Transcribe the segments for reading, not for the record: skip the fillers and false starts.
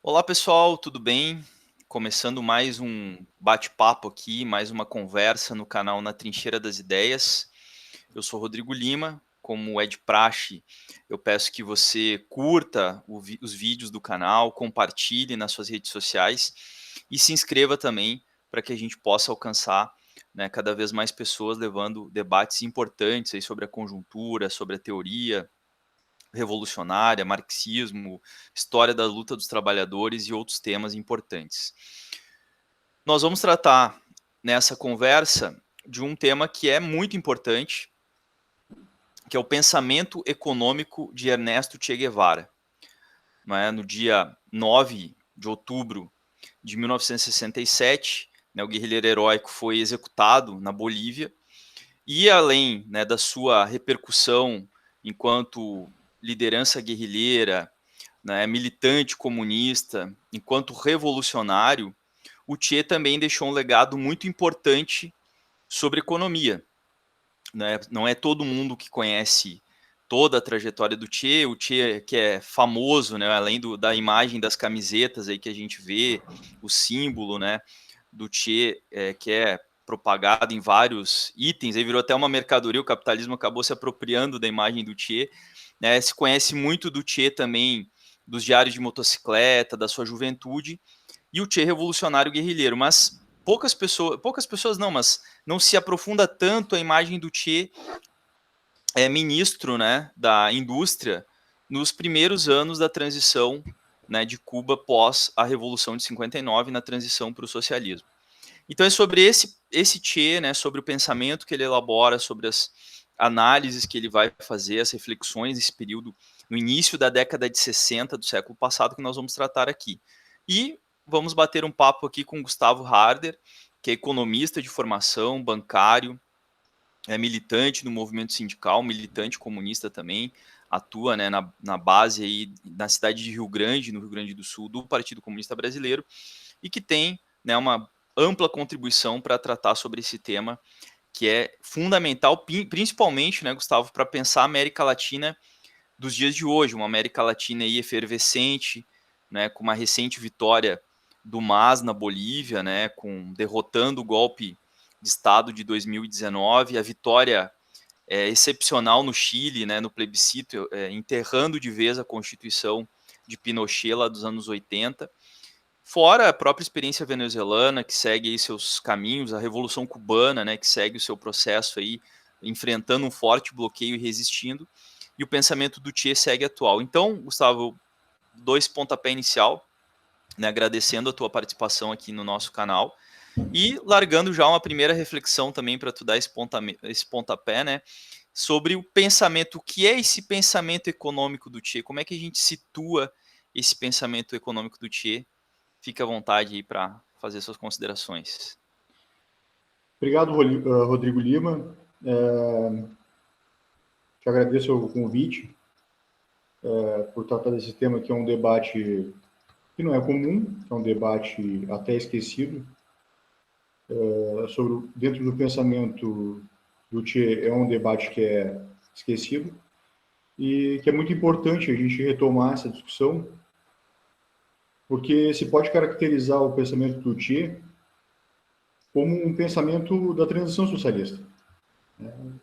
Olá pessoal, tudo bem? Começando mais um bate-papo aqui, mais uma conversa no canal Na Trincheira das Ideias. Eu sou Rodrigo Lima, como é de praxe, eu peço que você curta os vídeos do canal, compartilhe nas suas redes sociais e se inscreva também para que a gente possa alcançar, né, cada vez mais pessoas levando debates importantes aí sobre a conjuntura, sobre a teoria revolucionária, marxismo, história da luta dos trabalhadores e outros temas importantes. Nós vamos tratar nessa conversa de um tema que é muito importante, que é o pensamento econômico de Ernesto Che Guevara. No dia 9 de outubro de 1967, o guerrilheiro heróico foi executado na Bolívia, e além da sua repercussão enquanto liderança guerrilheira, militante comunista, enquanto revolucionário, o Che também deixou um legado muito importante sobre economia. Não é todo mundo que conhece toda a trajetória do Che, o Che que é famoso, além da imagem das camisetas aí que a gente vê, o símbolo, do Che, que é propagado em vários itens, aí virou até uma mercadoria, o capitalismo acabou se apropriando da imagem do Che, se conhece muito do Che também, dos diários de motocicleta, da sua juventude, e o Che revolucionário guerrilheiro, mas poucas pessoas não, mas não se aprofunda tanto a imagem do Che ministro, da indústria nos primeiros anos da transição, de Cuba pós a Revolução de 59, na transição para o socialismo. Então é sobre esse Che, sobre o pensamento que ele elabora, sobre as análises que ele vai fazer, as reflexões desse período, no início da década de 60 do século passado, que nós vamos tratar aqui. E vamos bater um papo aqui com Gustavo Harder, que é economista de formação, bancário, é militante no movimento sindical, militante comunista também, atua na base aí, na cidade de Rio Grande, no Rio Grande do Sul, do Partido Comunista Brasileiro, e que tem uma ampla contribuição para tratar sobre esse tema, que é fundamental, principalmente, Gustavo, para pensar a América Latina dos dias de hoje, uma América Latina aí efervescente, com uma recente vitória do MAS na Bolívia, derrotando o golpe de Estado de 2019, a vitória excepcional no Chile, no plebiscito, enterrando de vez a Constituição de Pinochet lá dos anos 80, fora a própria experiência venezuelana, que segue aí seus caminhos, a Revolução Cubana, que segue o seu processo aí, enfrentando um forte bloqueio e resistindo, e o pensamento do Che segue atual. Então, Gustavo, dou esse pontapé inicial, agradecendo a tua participação aqui no nosso canal, e largando já uma primeira reflexão também para tu dar esse pontapé, sobre o pensamento, o que é esse pensamento econômico do Che, como é que a gente situa esse pensamento econômico do Che. Fique à vontade aí para fazer suas considerações. Obrigado, Rodrigo Lima. Te agradeço o convite por tratar desse tema, que é um debate que não é comum, é um debate até esquecido. Dentro do pensamento do Che, é um debate que é esquecido e que é muito importante a gente retomar essa discussão, porque se pode caracterizar o pensamento do Che como um pensamento da transição socialista,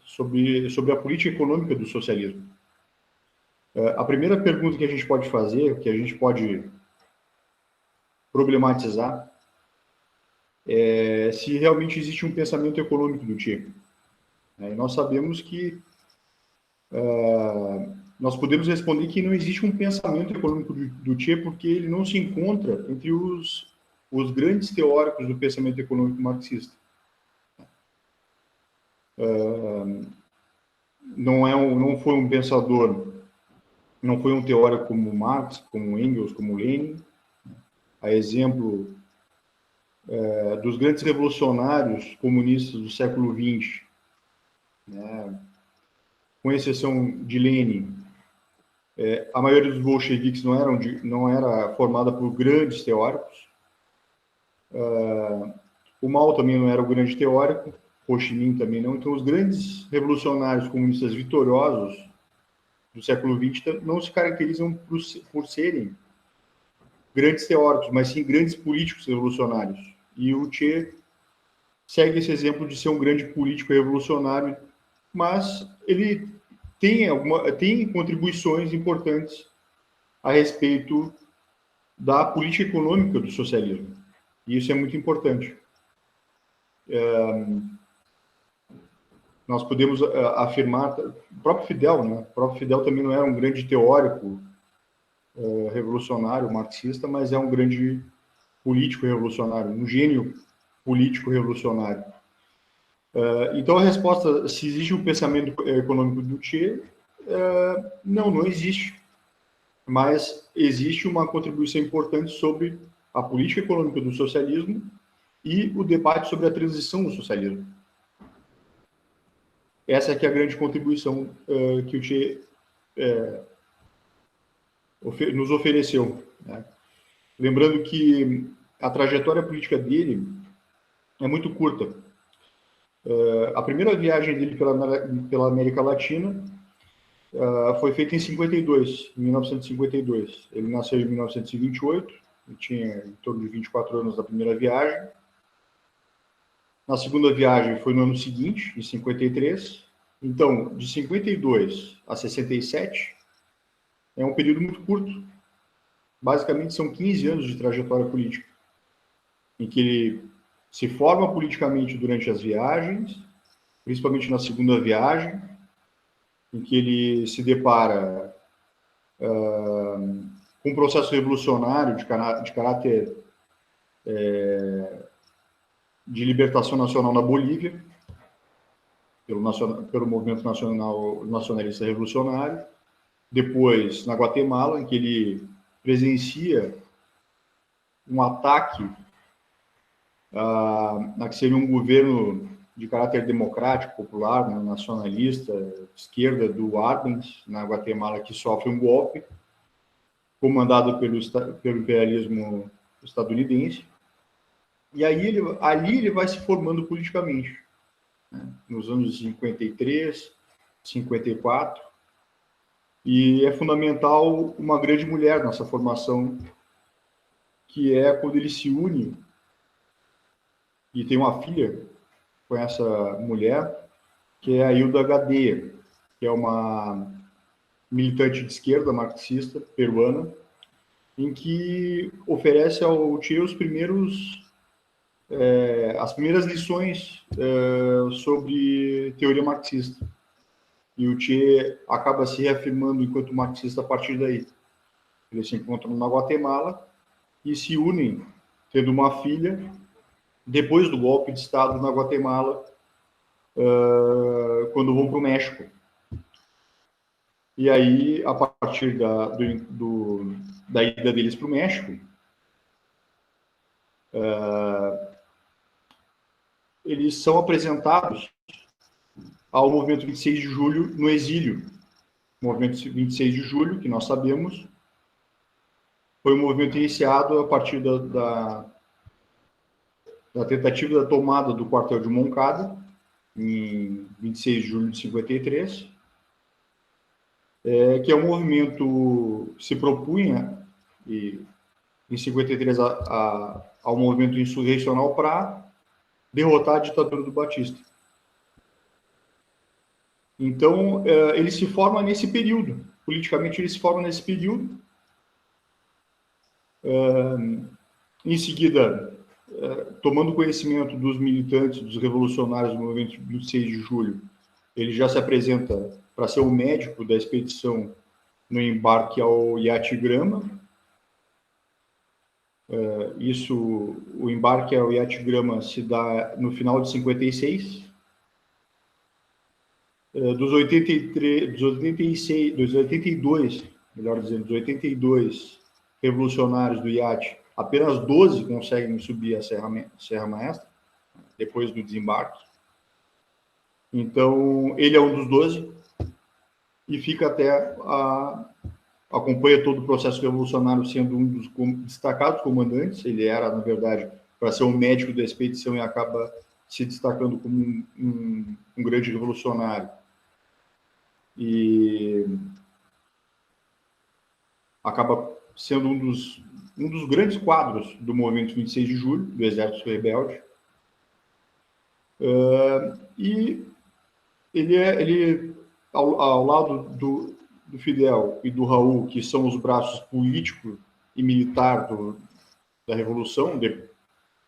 sobre a política econômica do socialismo. A primeira pergunta que a gente pode fazer, que a gente pode problematizar, é se realmente existe um pensamento econômico do Che. Nós sabemos que nós podemos responder que não existe um pensamento econômico do Che, porque ele não se encontra entre os grandes teóricos do pensamento econômico marxista. Não foi um pensador, não foi um teórico como Marx, como Engels, como Lenin, a exemplo dos grandes revolucionários comunistas do século XX, com exceção de Lenin. A maioria dos bolcheviques não era formada por grandes teóricos. O Mao também não era o grande teórico, Ho Chi Minh também não. Então, os grandes revolucionários comunistas vitoriosos do século XX não se caracterizam por serem grandes teóricos, mas sim grandes políticos revolucionários. E o Che segue esse exemplo de ser um grande político revolucionário, mas ele tem contribuições importantes a respeito da política econômica do socialismo. E isso é muito importante. Nós podemos afirmar, o próprio Fidel, né? O próprio Fidel também não era um grande teórico revolucionário, marxista, mas é um grande político revolucionário, um gênio político revolucionário. Então, a resposta, se existe um pensamento econômico do Che, não existe. Mas existe uma contribuição importante sobre a política econômica do socialismo e o debate sobre a transição do socialismo. Essa é a grande contribuição que o Che nos ofereceu, né? Lembrando que a trajetória política dele é muito curta. A primeira viagem dele pela América Latina foi feita em 1952. Ele nasceu em 1928, ele tinha em torno de 24 anos na primeira viagem. Na segunda viagem foi no ano seguinte, em 53. Então, de 52 a 67, é um período muito curto. Basicamente, são 15 anos de trajetória política, em que ele se forma politicamente durante as viagens, principalmente na segunda viagem, em que ele se depara com um processo revolucionário de caráter de libertação nacional na Bolívia, pelo movimento nacionalista revolucionário. Depois, na Guatemala, em que ele presencia um ataque a que seria um governo de caráter democrático, popular, né, nacionalista, esquerda, do Arbenz, na Guatemala, que sofre um golpe, comandado pelo imperialismo estadunidense. E aí ali ele vai se formando politicamente, né, nos anos 53, 54, e é fundamental uma grande mulher nessa formação, que é quando ele se une e tem uma filha com essa mulher, que é a Hilda Gadea, que é uma militante de esquerda marxista peruana, em que oferece ao Che as primeiras lições sobre teoria marxista. E o Che acaba se reafirmando enquanto marxista a partir daí. Eles se encontram na Guatemala e se unem, tendo uma filha, depois do golpe de Estado na Guatemala, quando vão para o México. E aí, a partir da ida deles para o México, eles são apresentados ao movimento 26 de julho no exílio. O movimento 26 de julho, que nós sabemos, foi um movimento iniciado a partir da tentativa da tomada do quartel de Moncada, em 26 de julho de 53, que é um movimento que se propunha, em 53, ao movimento insurrecional para derrotar a ditadura do Batista. Então, ele se forma nesse período. Politicamente, ele se forma nesse período. Em seguida, tomando conhecimento dos militantes, dos revolucionários do movimento 26 de julho, ele já se apresenta para ser o médico da expedição no embarque ao iate Grama. O embarque ao iate Grama se dá no final de 56. Dos 82 revolucionários do iate, apenas 12 conseguem subir a Serra Maestra, depois do desembarque. Então, ele é um dos 12 e fica acompanha todo o processo revolucionário, sendo um dos destacados comandantes. Ele era, na verdade, para ser um médico da expedição, e acaba se destacando como um grande revolucionário. E acaba sendo um dos grandes quadros do movimento 26 de julho, do Exército Rebelde. E ele ao lado do Fidel e do Raul, que são os braços político e militar da Revolução,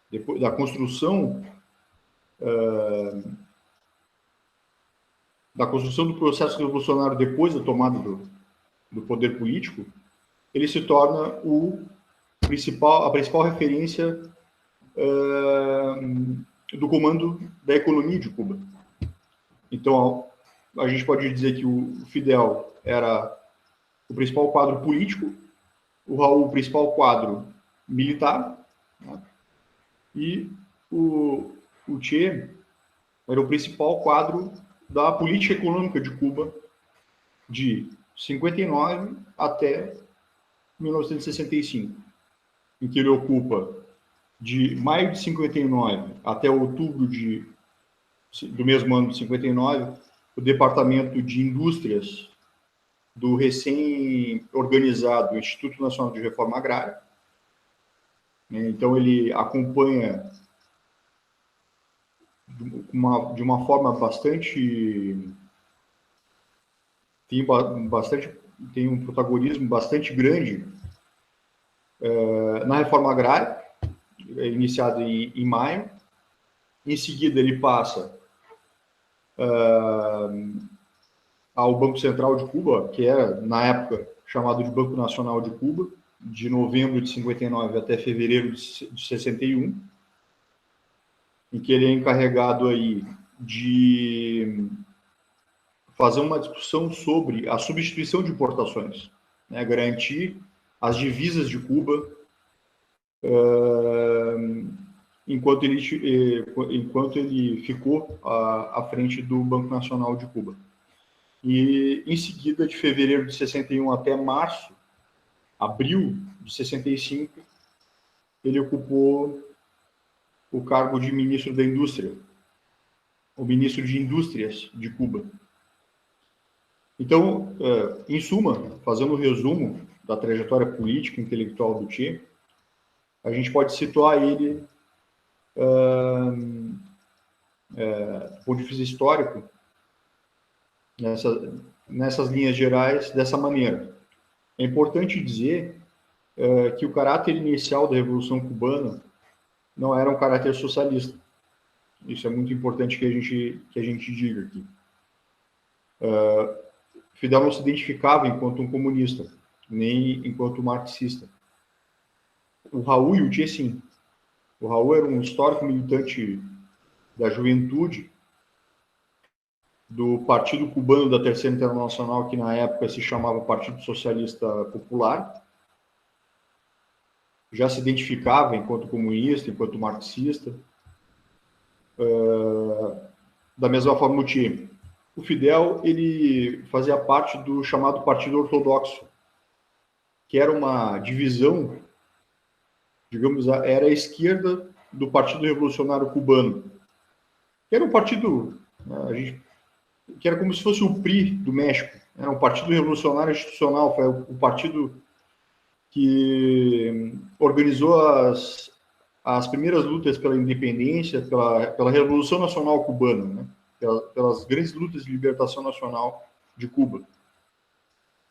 depois da construção do processo revolucionário depois da tomada do poder político, ele se torna a principal referência do comando da economia de Cuba. Então, a gente pode dizer que o Fidel era o principal quadro político, o Raul o principal quadro militar, né? E o Che era o principal quadro da política econômica de Cuba de 59 até 1965, em que ele ocupa de maio de 59 até outubro do mesmo ano de 59, o Departamento de Indústrias do recém-organizado Instituto Nacional de Reforma Agrária. Então, ele acompanha de uma forma bastante... tem um protagonismo bastante grande na reforma agrária, iniciada em maio. Em seguida, ele passa ao Banco Central de Cuba, que era, na época, chamado de Banco Nacional de Cuba, de novembro de 59 até fevereiro de 61, em que ele é encarregado aí de fazer uma discussão sobre a substituição de importações, né, garantir as divisas de Cuba enquanto ele ficou à frente do Banco Nacional de Cuba. E, em seguida, de fevereiro de 61 até abril de 65, ele ocupou o cargo de ministro da Indústria, o ministro de Indústrias de Cuba. Então, em suma, fazendo um resumo da trajetória política e intelectual do Che, a gente pode situar ele, do ponto de vista histórico, nessas linhas gerais, dessa maneira. É importante dizer que o caráter inicial da Revolução Cubana não era um caráter socialista. Isso é muito importante que a gente diga aqui. Fidel não se identificava enquanto um comunista, nem enquanto marxista. O Raul e o Che, sim. O Raul era um histórico militante da juventude do Partido Cubano da Terceira Internacional, que na época se chamava Partido Socialista Popular. Já se identificava enquanto comunista, enquanto marxista. Da mesma forma, o Che. O Fidel, ele fazia parte do chamado Partido Ortodoxo, que era uma divisão, digamos, era a esquerda do Partido Revolucionário Cubano, que era um partido, que era como se fosse o PRI do México, era um Partido Revolucionário Institucional, foi o partido que organizou as primeiras lutas pela independência, pela Revolução Nacional Cubana, né? Pelas grandes lutas de libertação nacional de Cuba,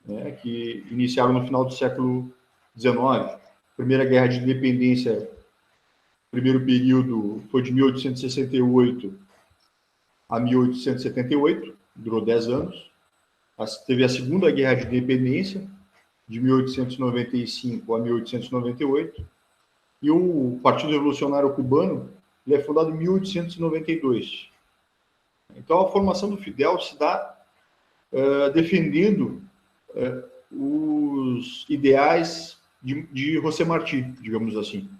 né, que iniciaram no final do século XIX. Primeira Guerra de Independência, primeiro período foi de 1868 a 1878, durou 10 anos. Teve a Segunda Guerra de Independência, de 1895 a 1898, e o Partido Revolucionário Cubano ele é fundado em 1892. Então, a formação do Fidel se dá defendendo os ideais de José Martí, digamos assim.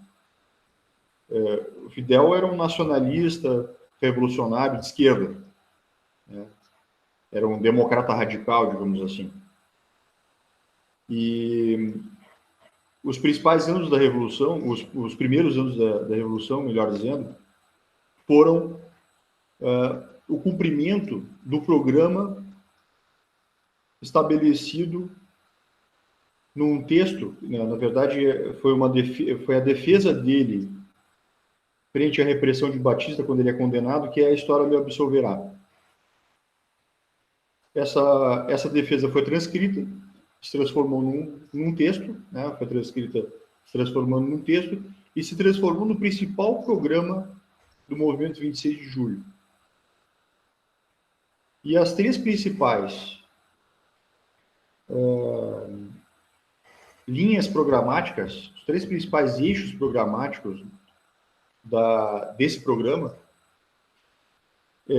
O Fidel era um nacionalista revolucionário de esquerda, né? Era um democrata radical, digamos assim. E os principais anos da Revolução, os primeiros anos da Revolução, melhor dizendo, foram o cumprimento do programa estabelecido num texto, na verdade, foi a defesa dele frente à repressão de Batista, quando ele é condenado, que é a história me absolverá. Essa defesa foi transcrita, se transformou num texto, né? Foi transcrita, se transformando num texto, e se transformou no principal programa do movimento 26 de julho. E as três principais linhas programáticas, os três principais eixos programáticos desse programa,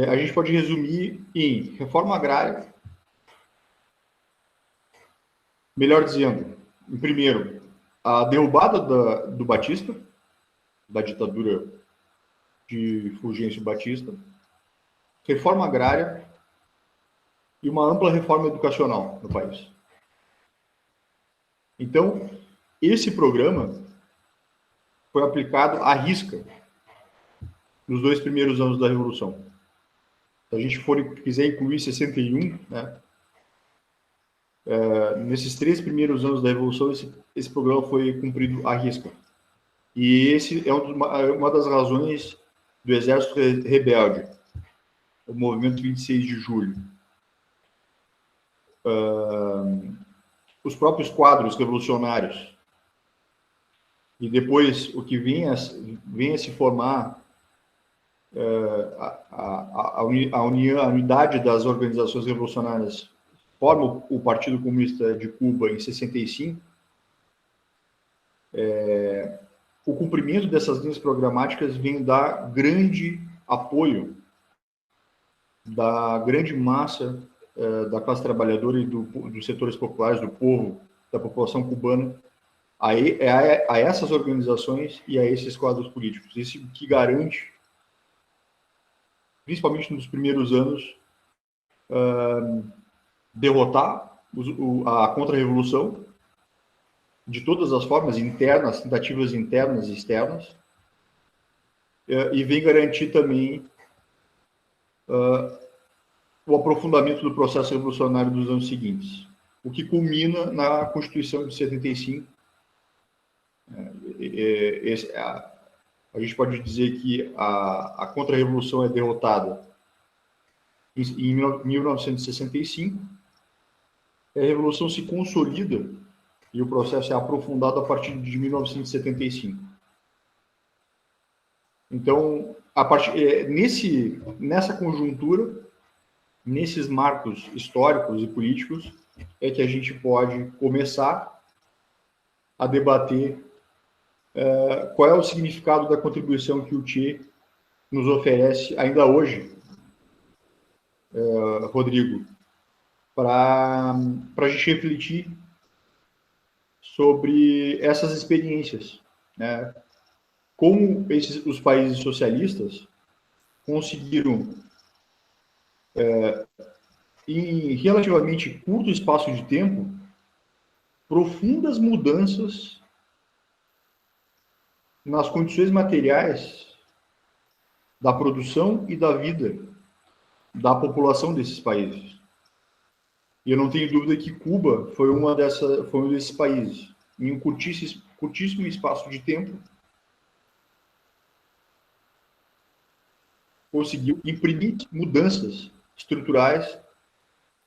a gente pode resumir em reforma agrária, melhor dizendo, em primeiro, a derrubada do Batista, da ditadura de Fulgêncio Batista, reforma agrária e uma ampla reforma educacional no país. Então, esse programa foi aplicado à risca nos 2 primeiros anos da Revolução. Se a gente quiser incluir 61, né, nesses 3 primeiros anos da Revolução, esse programa foi cumprido à risca. E esse é uma das razões do Exército Rebelde, o movimento 26 de julho. Os próprios quadros revolucionários. E depois, o que vinha a se formar, a unidade das organizações revolucionárias forma o Partido Comunista de Cuba em 65, o cumprimento dessas linhas programáticas vem dar grande apoio da grande massa da classe trabalhadora e dos setores populares, do povo, da população cubana, a essas organizações e a esses quadros políticos. Isso que garante, principalmente nos primeiros anos, derrotar a contra-revolução de todas as formas, internas, tentativas internas e externas, e vem garantir também o aprofundamento do processo revolucionário dos anos seguintes, o que culmina na Constituição de 75. A gente pode dizer que a contra-revolução é derrotada em 1965, a revolução se consolida e o processo é aprofundado a partir de 1975. Então, nessa conjuntura, nesses marcos históricos e políticos, é que a gente pode começar a debater qual é o significado da contribuição que o Che nos oferece ainda hoje, Rodrigo, para a gente refletir sobre essas experiências, né? Como os países socialistas conseguiram, em relativamente curto espaço de tempo, profundas mudanças nas condições materiais da produção e da vida da população desses países. E eu não tenho dúvida que Cuba foi um desses países. Em um curtíssimo espaço de tempo, conseguiu imprimir mudanças estruturais,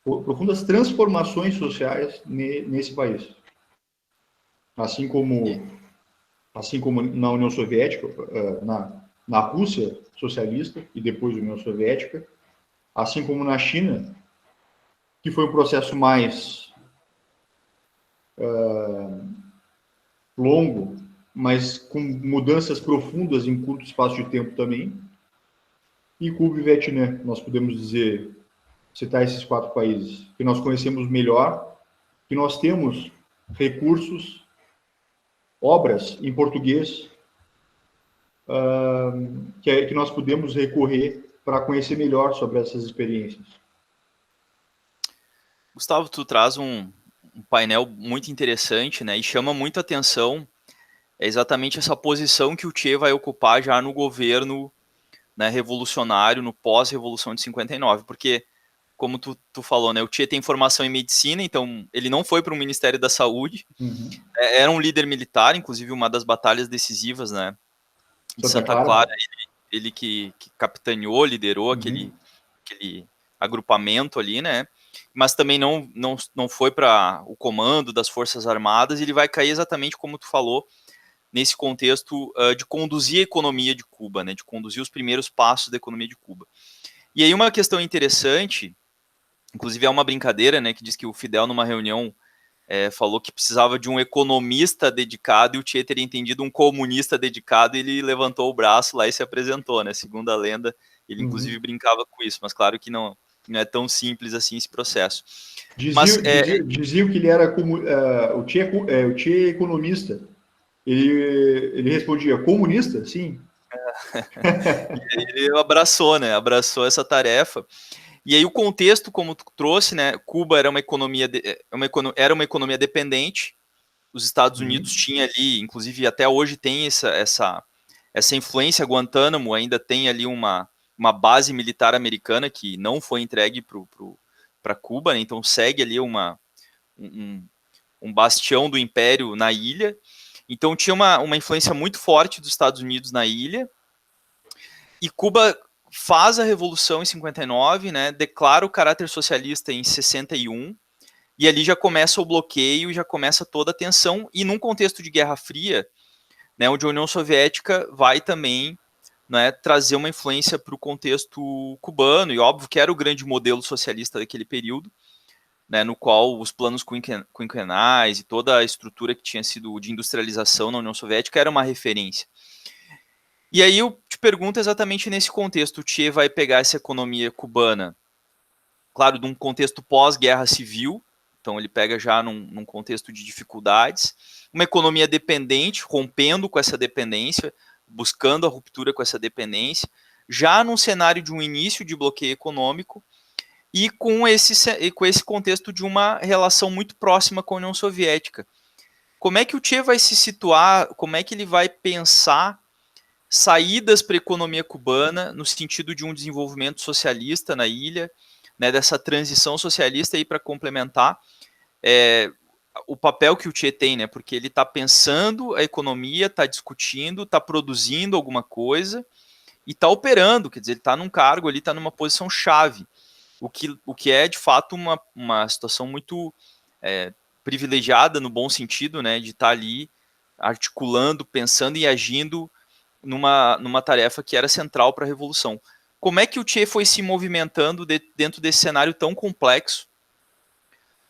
profundas transformações sociais nesse país. Assim como na União Soviética, na Rússia socialista e depois União Soviética, assim como na China, que foi um processo mais longo, mas com mudanças profundas em curto espaço de tempo também. E Cuba e Vietnã, nós podemos citar esses 4 países que nós conhecemos melhor, que nós temos recursos, obras em português, que nós podemos recorrer para conhecer melhor sobre essas experiências. Gustavo, tu traz um painel muito interessante, né, e chama muita atenção exatamente essa posição que o Che vai ocupar já no governo, né, revolucionário, no pós-revolução de 59, porque como tu falou, né? O Che tem formação em medicina, então ele não foi para o Ministério da Saúde. Era um líder militar, inclusive uma das batalhas decisivas, né? De Santa Clara, ele que capitaneou, liderou aquele agrupamento ali, né? Mas também não foi para o comando das Forças Armadas, e ele vai cair exatamente como tu falou, nesse contexto de conduzir a economia de Cuba, né? De conduzir os primeiros passos da economia de Cuba. E aí uma questão interessante, inclusive é uma brincadeira, né? Que diz que o Fidel, numa reunião, falou que precisava de um economista dedicado, e o Che teria entendido um comunista dedicado, e ele levantou o braço lá e se apresentou, né? Segundo a lenda, ele inclusive brincava com isso, mas claro que não é tão simples assim esse processo. Diziam que ele era como o Che economista. Ele respondia, comunista? Sim. Ele abraçou, né? Abraçou essa tarefa. E aí o contexto, como tu trouxe, né? Cuba era uma economia dependente. Os Estados Unidos tinha ali, inclusive até hoje tem essa influência. Guantánamo ainda tem ali uma base militar americana que não foi entregue para Cuba, né? Então segue ali um bastião do império na ilha. Então tinha uma influência muito forte dos Estados Unidos na ilha. E Cuba faz a revolução em 59, né? Declara o caráter socialista em 61. E ali já começa o bloqueio, já começa toda a tensão, e num contexto de Guerra Fria, né, onde a União Soviética vai também, né, trazer uma influência para o contexto cubano, e óbvio que era o grande modelo socialista daquele período, né, no qual os planos quinquenais e toda a estrutura que tinha sido de industrialização na União Soviética era uma referência. E aí eu te pergunto exatamente nesse contexto, o Che vai pegar essa economia cubana, claro, de um contexto pós-guerra civil, então ele pega já num contexto de dificuldades, uma economia dependente, rompendo com essa dependência, buscando a ruptura com essa dependência, já num cenário de um início de bloqueio econômico, e com esse contexto de uma relação muito próxima com a União Soviética. Como é que o Che vai se situar, como é que ele vai pensar saídas para a economia cubana no sentido de um desenvolvimento socialista na ilha, né, dessa transição socialista, aí para complementar o papel que o Che tem, né, porque ele está pensando a economia, está discutindo, está produzindo alguma coisa e está operando, quer dizer, ele está num cargo, ele está numa posição chave, o que é de fato uma situação muito privilegiada no bom sentido, né, de estar ali articulando, pensando e agindo numa tarefa que era central para a Revolução. Como é que o Che foi se movimentando dentro desse cenário tão complexo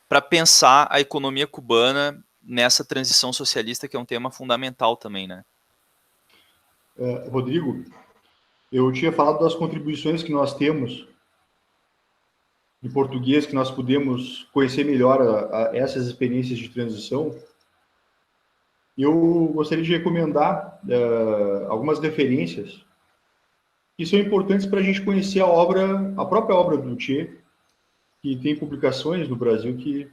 para pensar a economia cubana nessa transição socialista, que é um tema fundamental também, né? Rodrigo, eu tinha falado das contribuições que nós temos de português, que nós podemos conhecer melhor essas experiências de transição. Eu gostaria de recomendar algumas referências que são importantes para a gente conhecer a própria obra do Che, que tem publicações no Brasil que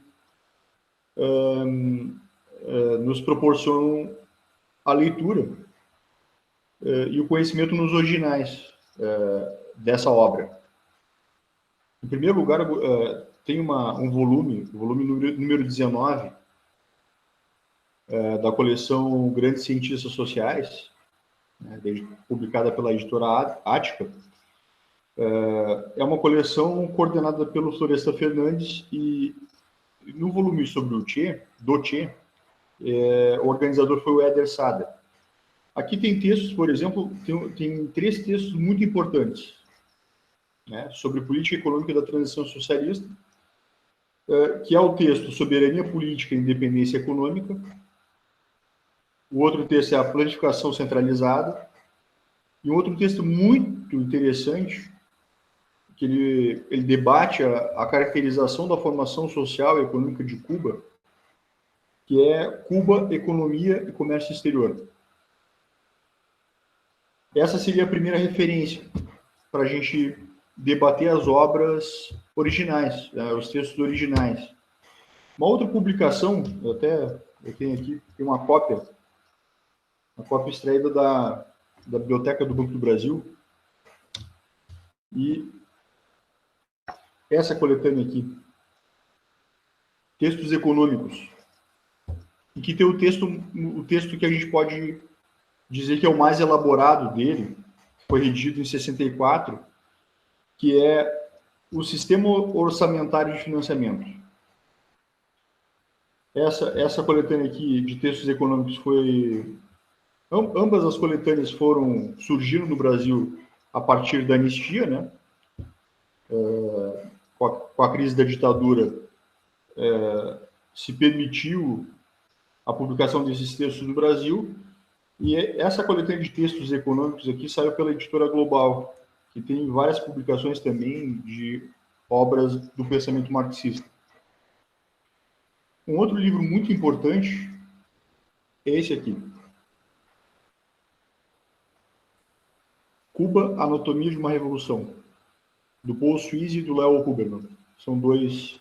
nos proporcionam a leitura e o conhecimento nos originais dessa obra. Em primeiro lugar, tem um volume, o volume número 19, da coleção Grandes Cientistas Sociais, né, publicada pela editora Ática. É uma coleção coordenada pelo Floresta Fernandes, e no volume sobre o Che, o organizador foi o Éder Sader. Aqui tem textos, por exemplo, tem 3 textos muito importantes, né, sobre política econômica da transição socialista, que é o texto Soberania Política e Independência Econômica. O outro texto é a Planificação Centralizada. E um outro texto muito interessante, que ele debate a caracterização da formação social e econômica de Cuba, que é Cuba, Economia e Comércio Exterior. Essa seria a primeira referência para a gente debater as obras originais, os textos originais. Uma outra publicação, eu tenho aqui, tem uma cópia extraída da Biblioteca do Banco do Brasil, e essa coletânea aqui, Textos Econômicos, e que tem o texto que a gente pode dizer que é o mais elaborado dele, foi redigido em 64, que é o Sistema Orçamentário de Financiamento. Essa coletânea aqui de textos econômicos foi... Ambas as coletâneas surgiram no Brasil a partir da anistia, né? Com a crise da ditadura, se permitiu a publicação desses textos no Brasil, e essa coletânea de textos econômicos aqui saiu pela Editora Global, que tem várias publicações também de obras do pensamento marxista. Um outro livro muito importante é esse aqui. Cuba, Anatomia de uma Revolução, do Paul Suisse e do Leo Huberman. São dois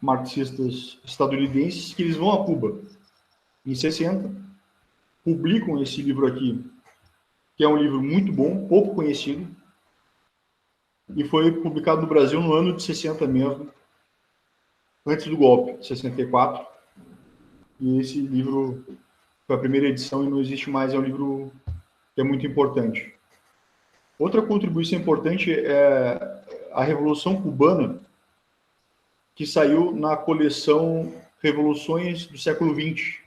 marxistas estadunidenses que eles vão a Cuba em 60, publicam esse livro aqui, que é um livro muito bom, pouco conhecido, e foi publicado no Brasil no ano de 60 mesmo, antes do golpe, 64. E esse livro foi a primeira edição e não existe mais, é um livro que é muito importante. Outra contribuição importante é a Revolução Cubana, que saiu na coleção Revoluções do Século XX,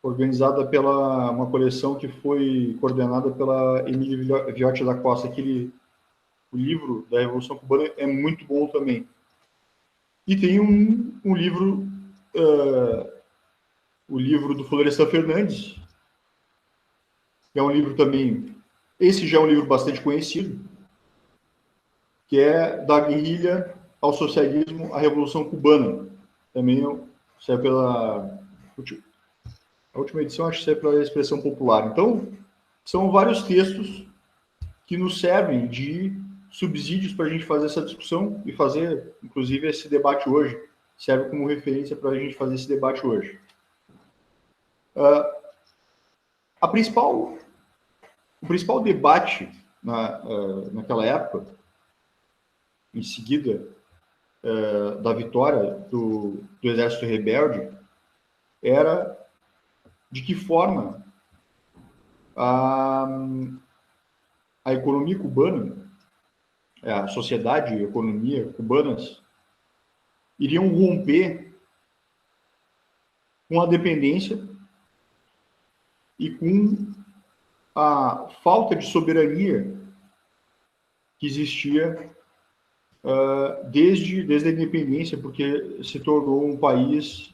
organizada pela uma coleção que foi coordenada pela Emília Viotti da Costa. O livro da Revolução Cubana é muito bom também. E tem um livro, o livro do Florestan Fernandes, que é um livro também, esse já é um livro bastante conhecido, que é Da Guerrilha ao Socialismo, a Revolução Cubana. Também saiu pela... A última edição, acho que saiu pela Expressão Popular. Então, são vários textos que nos servem de subsídios para a gente fazer essa discussão e fazer, inclusive, esse debate hoje. Serve como referência para a gente fazer esse debate hoje. O principal debate naquela época, em seguida da vitória do Exército Rebelde, era de que forma a economia cubana, a sociedade e a economia cubanas iriam romper com a dependência e com a falta de soberania que existia desde a independência, porque se tornou um país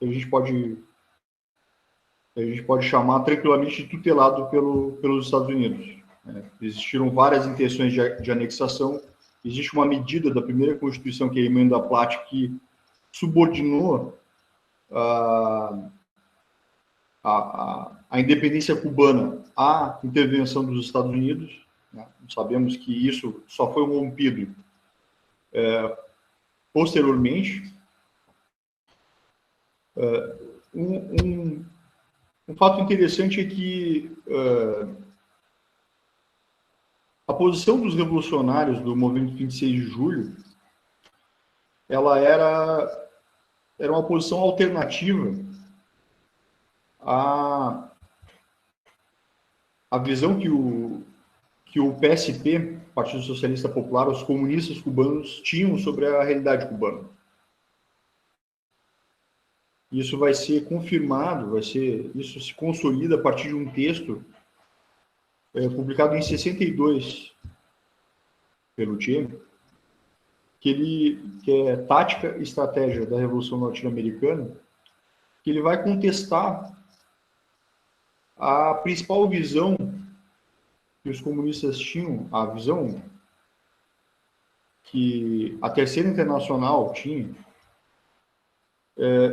que a gente pode chamar tranquilamente de tutelado pelos Estados Unidos. Existiram várias intenções de anexação. Existe uma medida da primeira Constituição, que é a Emenda Platt, que subordinou a independência cubana à intervenção dos Estados Unidos. Sabemos que isso só foi rompido posteriormente. Um fato interessante é que a posição dos revolucionários do movimento 26 de julho, ela era uma posição alternativa à visão que o PSP, Partido Socialista Popular, os comunistas cubanos, tinham sobre a realidade cubana. Isso vai ser confirmado, isso se consolida a partir de um texto publicado em 62 pelo Che, que é Tática e Estratégia da Revolução Norte-Americana, que ele vai contestar a principal visão que os comunistas tinham, a visão que a Terceira Internacional tinha,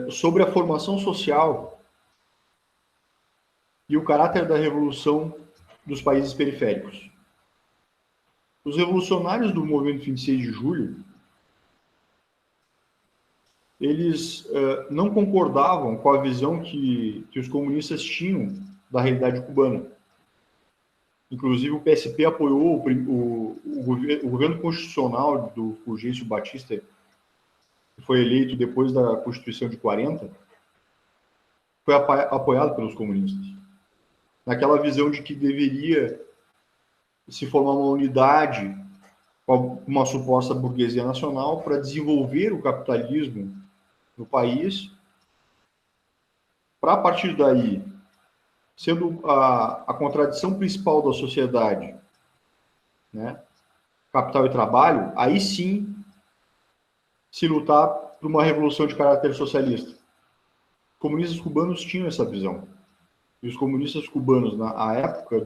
sobre a formação social e o caráter da revolução dos países periféricos. Os revolucionários do movimento 26 de julho, eles não concordavam com a visão que os comunistas tinham da realidade cubana. Inclusive, o PSP apoiou o governo constitucional do Fulgêncio Batista, que foi eleito depois da Constituição de 40, foi apoiado pelos comunistas. Naquela visão de que deveria se formar uma unidade, uma suposta burguesia nacional, para desenvolver o capitalismo no país, para, a partir daí, sendo a contradição principal da sociedade, né, capital e trabalho, aí sim se lutar por uma revolução de caráter socialista. Os comunistas cubanos tinham essa visão. E os comunistas cubanos, na época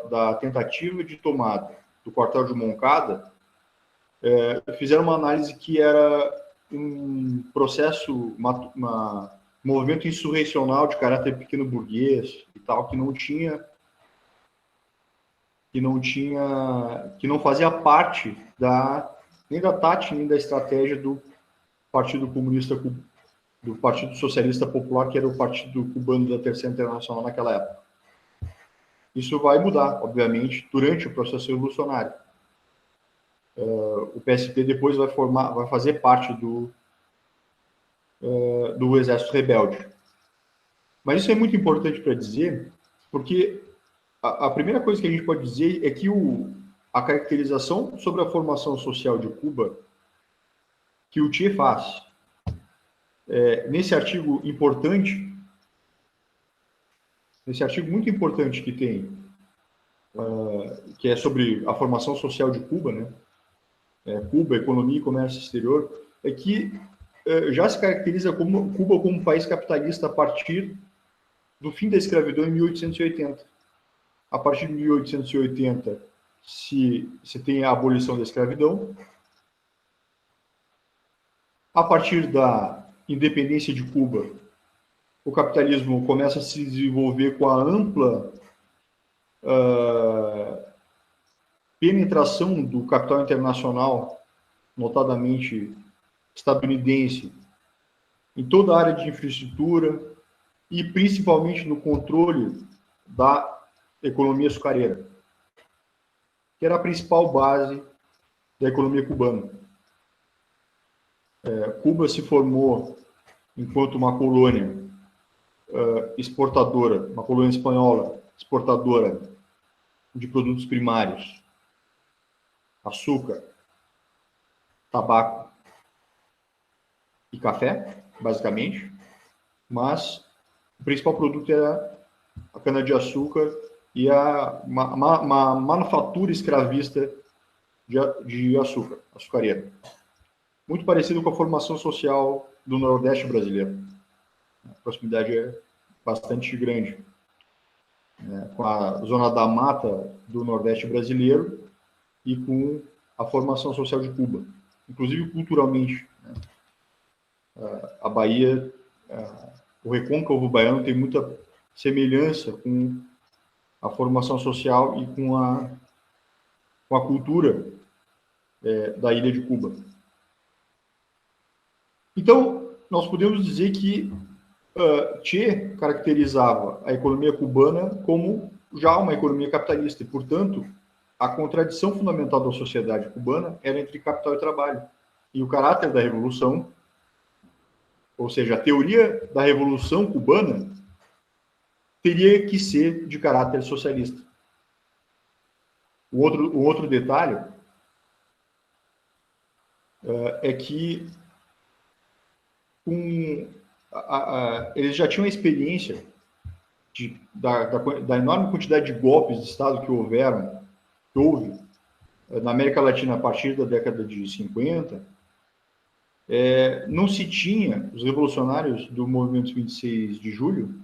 da tentativa de tomada do quartel de Moncada, fizeram uma análise que era um processo, um movimento insurrecional de caráter pequeno burguês e tal, que não fazia parte nem da tática, nem da estratégia do Partido Comunista, do Partido Socialista Popular, que era o partido cubano da Terceira Internacional naquela época. Isso vai mudar, obviamente, durante o processo revolucionário. O PSP depois vai fazer parte do Exército Rebelde. Mas isso é muito importante para dizer, porque a primeira coisa que a gente pode dizer é que a caracterização sobre a formação social de Cuba que o Che faz, nesse artigo muito importante que tem, que é sobre a formação social de Cuba, né? Cuba, economia e comércio exterior, é que já se caracteriza Cuba como um país capitalista a partir do fim da escravidão em 1880. A partir de 1880, se tem a abolição da escravidão. A partir da independência de Cuba, o capitalismo começa a se desenvolver com a ampla penetração do capital internacional, notadamente estadunidense, em toda a área de infraestrutura e principalmente no controle da economia açucareira, que era a principal base da economia cubana. Cuba se formou enquanto uma colônia exportadora, uma colônia espanhola exportadora de produtos primários, açúcar, tabaco e café, basicamente, mas o principal produto era a cana-de-açúcar e uma manufatura escravista de açúcar, açucareira. Muito parecido com a formação social do Nordeste brasileiro. A proximidade é bastante grande, com a zona da mata do Nordeste brasileiro e com a formação social de Cuba, inclusive culturalmente. A Bahia, o recôncavo baiano tem muita semelhança com a formação social e com a cultura da ilha de Cuba. Então, nós podemos dizer que Che caracterizava a economia cubana como já uma economia capitalista, e, portanto, a contradição fundamental da sociedade cubana era entre capital e trabalho. E o caráter da revolução, ou seja, a teoria da revolução cubana, teria que ser de caráter socialista. O outro detalhe é que eles já tinham a experiência da enorme quantidade de golpes de Estado que houve na América Latina a partir da década de 50. Não se tinha, os revolucionários do movimento 26 de julho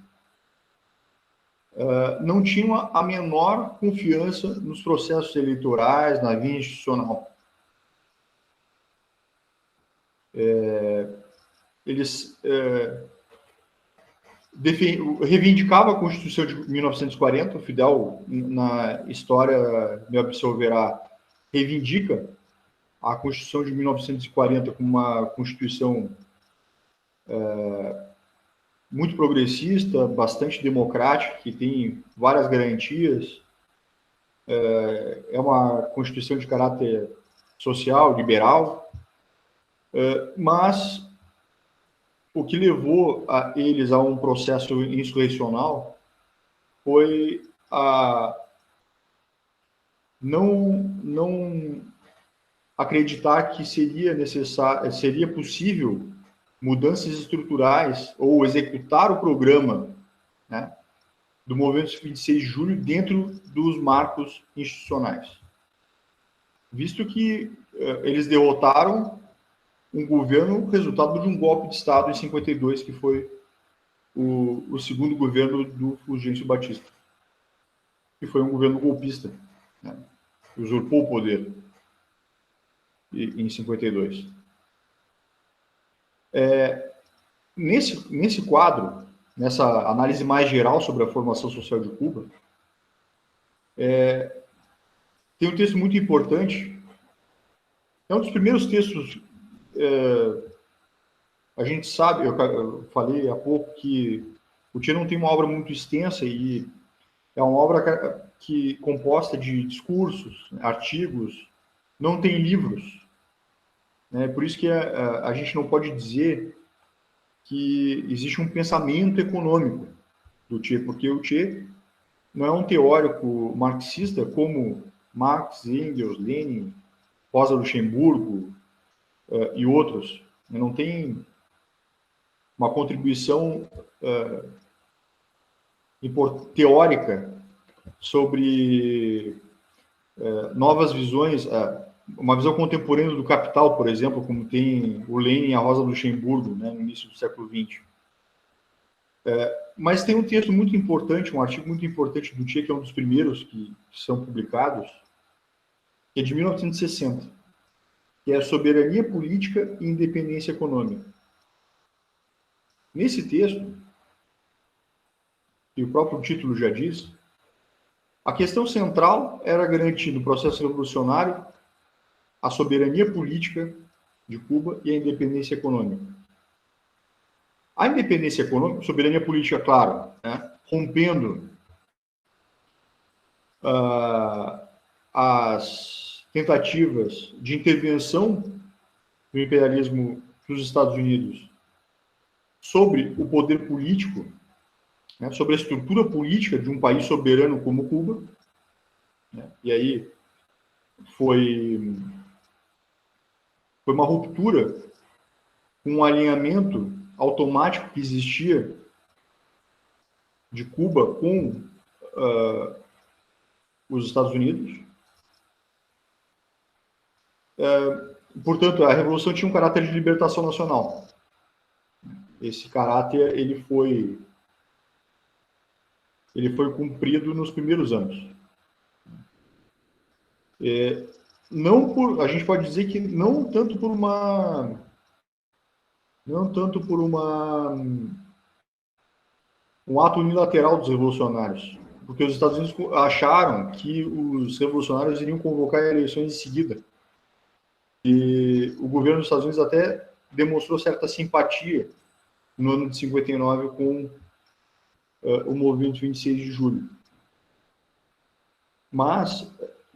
não tinham a menor confiança nos processos eleitorais, na via institucional. Eles reivindicavam a Constituição de 1940, o Fidel, na história, me absolverá, reivindica a Constituição de 1940 como uma Constituição muito progressista, bastante democrática, que tem várias garantias é uma constituição de caráter social, liberal, mas o que levou eles a um processo insurrecional foi a não acreditar que seria possível mudanças estruturais ou executar o programa, né, do movimento 26 de julho dentro dos marcos institucionais. Visto que eles derrotaram um governo resultado de um golpe de Estado em 52, que foi o segundo governo do Fulgêncio Batista, que foi um governo golpista, né, que usurpou o poder em 52. Nesse quadro, nessa análise mais geral sobre a formação social de Cuba, tem um texto muito importante. É um dos primeiros textos. A gente sabe, eu falei há pouco que o Che não tem uma obra muito extensa e é uma obra composta de discursos, artigos, não tem livros. Né? Por isso que a gente não pode dizer que existe um pensamento econômico do Che, porque o Che não é um teórico marxista como Marx, Engels, Lenin, Rosa Luxemburgo e outros. Não tem uma contribuição teórica sobre novas visões, uma visão contemporânea do capital, por exemplo, como tem o Lenin e a Rosa Luxemburgo, né, no início do século XX. Mas tem um texto muito importante, um artigo muito importante do Che, que é um dos primeiros que são publicados, que é de 1960, que é Soberania Política e Independência Econômica. Nesse texto, e o próprio título já diz, a questão central era garantir no processo revolucionário a soberania política de Cuba e a independência econômica. A independência econômica, soberania política, claro, né, rompendo as tentativas de intervenção do imperialismo dos Estados Unidos sobre o poder político, né, sobre a estrutura política de um país soberano como Cuba, né, e aí foi uma ruptura com um alinhamento automático que existia de Cuba com os Estados Unidos. Portanto, a Revolução tinha um caráter de libertação nacional. Esse caráter ele foi cumprido nos primeiros anos. A gente pode dizer que não tanto por um ato unilateral dos revolucionários, porque os Estados Unidos acharam que os revolucionários iriam convocar eleições em seguida. E o governo dos Estados Unidos até demonstrou certa simpatia no ano de 59 com o movimento 26 de julho. Mas,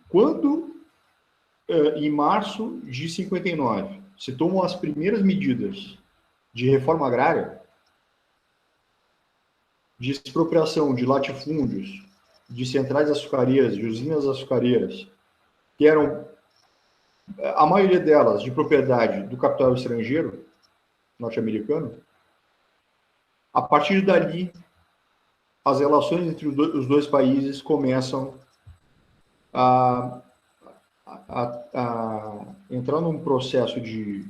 quando, em março de 59, se tomam as primeiras medidas de reforma agrária, de expropriação de latifúndios, de centrais açucareiras, de usinas açucareiras, que eram, a maioria delas, de propriedade do capital estrangeiro, norte-americano, a partir dali, as relações entre os dois países começam a entrar num processo de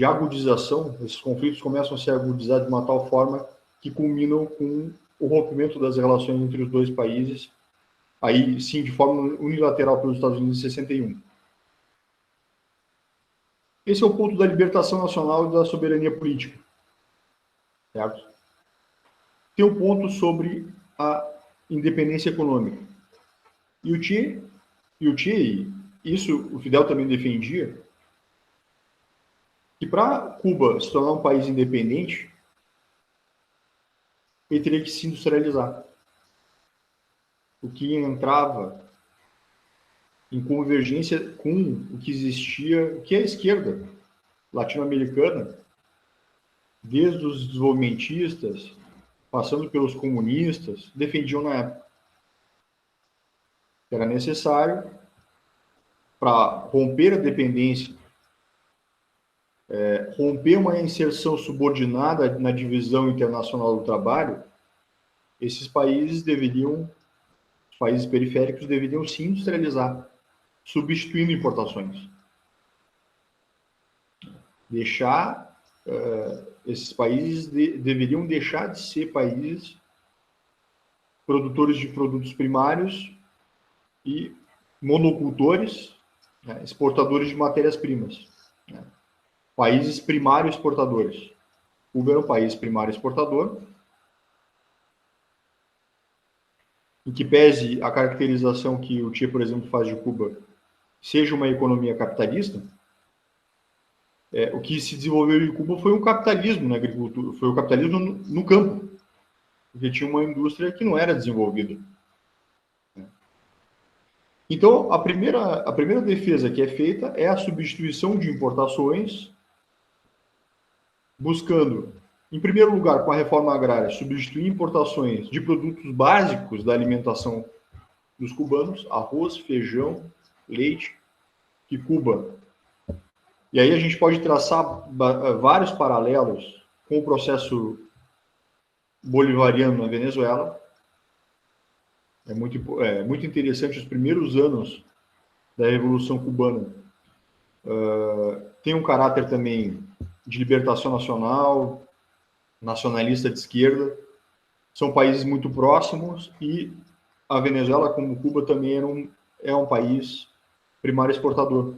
agudização. Esses conflitos começam a se agudizar de uma tal forma que culminam com o rompimento das relações entre os dois países, aí sim de forma unilateral pelos Estados Unidos em 61. Esse é o ponto da libertação nacional e da soberania política. Certo? Tem um ponto sobre a independência econômica. E o Che, isso o Fidel também defendia, que para Cuba se tornar um país independente, ele teria que se industrializar. o que entrava em convergência com o que existia, que é a esquerda latino-americana, desde os desenvolvimentistas, passando pelos comunistas, defendiam na época. Era necessário para romper a dependência, romper uma inserção subordinada na divisão internacional do trabalho. Esses países os países periféricos deveriam se industrializar, substituindo importações. Esses países deveriam deixar de ser países produtores de produtos primários e monocultores, né, exportadores de matérias-primas. Né. Países primários exportadores. Cuba era um país primário exportador, em que pese a caracterização que o Che, por exemplo, faz de Cuba, seja uma economia capitalista, o que se desenvolveu em Cuba foi um capitalismo na agricultura, foi o capitalismo no campo, porque tinha uma indústria que não era desenvolvida. Então, a primeira defesa que é feita é a substituição de importações, buscando, em primeiro lugar, com a reforma agrária, substituir importações de produtos básicos da alimentação dos cubanos, arroz, feijão, leite, que Cuba... E aí a gente pode traçar vários paralelos com o processo bolivariano na Venezuela. É muito interessante os primeiros anos da Revolução Cubana. Tem um caráter também de libertação nacional, nacionalista de esquerda. São países muito próximos e a Venezuela, como Cuba, também é um país primário exportador.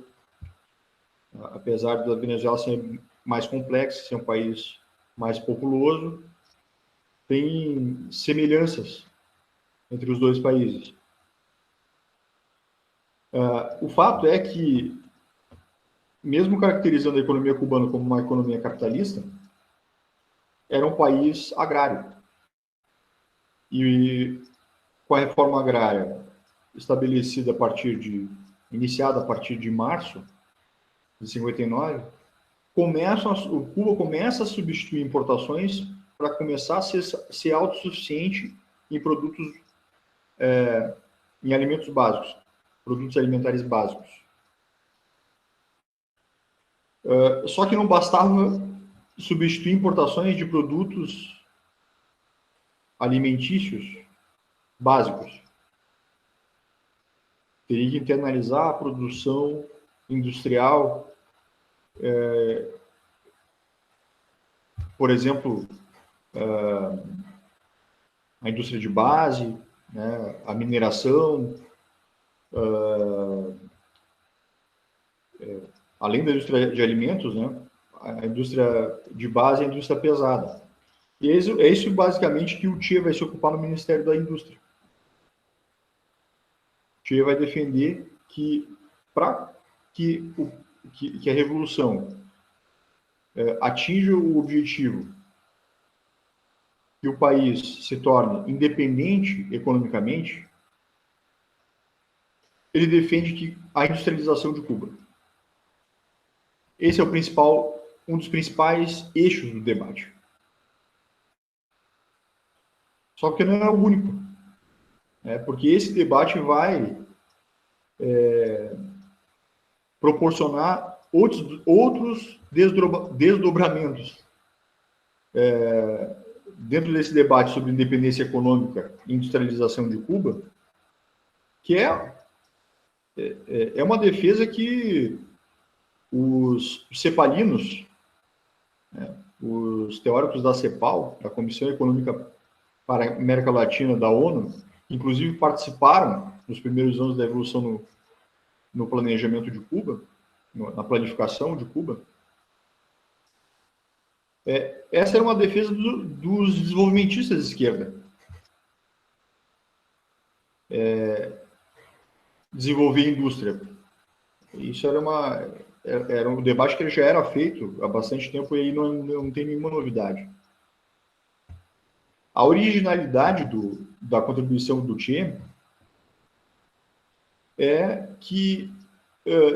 Apesar da Venezuela ser mais complexa, ser um país mais populoso, tem semelhanças entre os dois países. O fato é que, mesmo caracterizando a economia cubana como uma economia capitalista, era um país agrário. E com a reforma agrária iniciada a partir de março de 59, o Cuba começa a substituir importações para começar a ser autossuficiente em produtos, em alimentos básicos, produtos alimentares básicos. Só que não bastava substituir importações de produtos alimentícios básicos. Teria que internalizar a produção industrial, por exemplo, a indústria de base, né, a mineração, além da indústria de alimentos, né, a indústria de base e a indústria pesada. E é isso basicamente que o Che vai se ocupar no Ministério da Indústria. O Che vai defender que, para que a revolução atinja o objetivo que o país se torne independente economicamente, ele defende a industrialização de Cuba. Esse é um dos principais eixos do debate. Só que não é o único, porque esse debate vai proporcionar outros desdobramentos. Dentro desse debate sobre independência econômica e industrialização de Cuba, que é uma defesa que os cepalinos, os teóricos da CEPAL, da Comissão Econômica para a América Latina da ONU, inclusive participaram nos primeiros anos da Revolução no planejamento de Cuba, na planificação de Cuba. Essa era uma defesa dos desenvolvimentistas de esquerda. Desenvolver indústria. Isso era um debate que já era feito há bastante tempo e aí não tem nenhuma novidade. A originalidade da contribuição do Che é que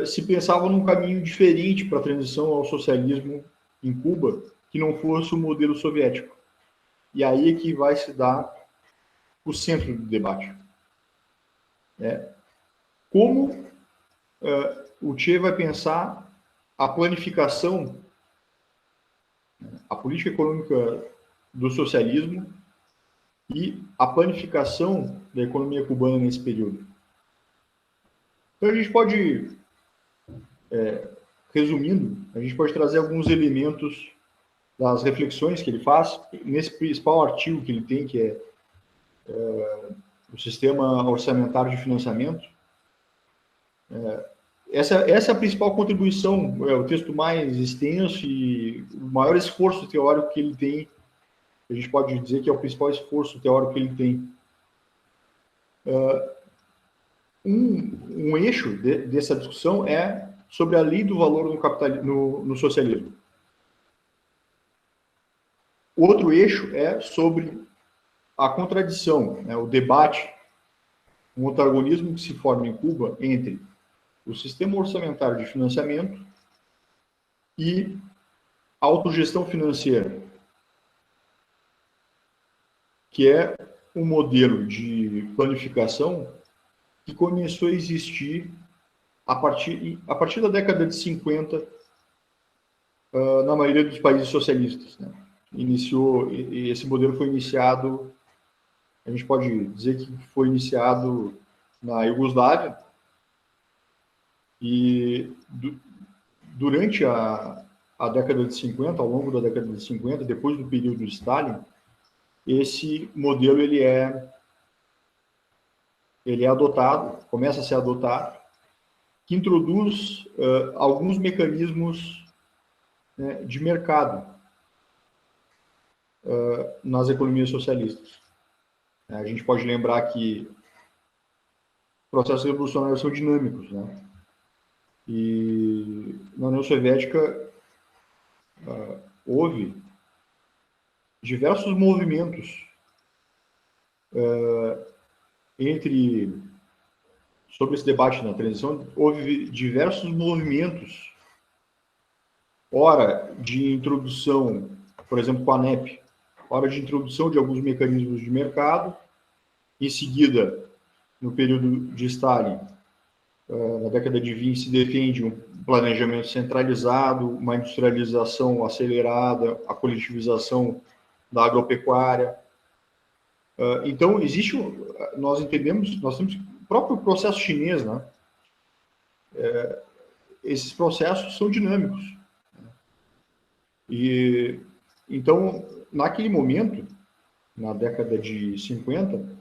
se pensava num caminho diferente para a transição ao socialismo em Cuba, que não fosse o modelo soviético. E aí é que vai se dar o centro do debate. Como o Che vai pensar a planificação, a política econômica do socialismo e a planificação da economia cubana nesse período. Então, a gente pode, resumindo, a gente pode trazer alguns elementos das reflexões que ele faz nesse principal artigo que ele tem, que é o Sistema Orçamentário de Financiamento. Essa é a principal contribuição, é o texto mais extenso e o maior esforço teórico que ele tem. A gente pode dizer que é o principal esforço teórico que ele tem. Um eixo dessa discussão é sobre a lei do valor no socialismo. Outro eixo é sobre a contradição, né, o debate, um antagonismo que se forma em Cuba entre o sistema orçamentário de financiamento e a autogestão financeira, que é um modelo de planificação que começou a existir a partir da década de 50 na maioria dos países socialistas. Né? Esse modelo foi iniciado, a gente pode dizer que foi iniciado na Iugoslávia, e durante a década de 50, ao longo da década de 50, depois do período de Stalin, esse modelo ele é adotado, começa a ser adotado, que introduz alguns mecanismos, né, de mercado nas economias socialistas. A gente pode lembrar que processos revolucionários são dinâmicos, né? E na União Soviética houve diversos movimentos sobre esse debate na transição, houve diversos movimentos, ora de introdução, por exemplo, com a NEP, ora de introdução de alguns mecanismos de mercado, em seguida, no período de Stalin, na década de 20, se defende um planejamento centralizado, uma industrialização acelerada, a coletivização da agropecuária. Então, nós temos o próprio processo chinês, né? Esses processos são dinâmicos. E, então, naquele momento, na década de 50,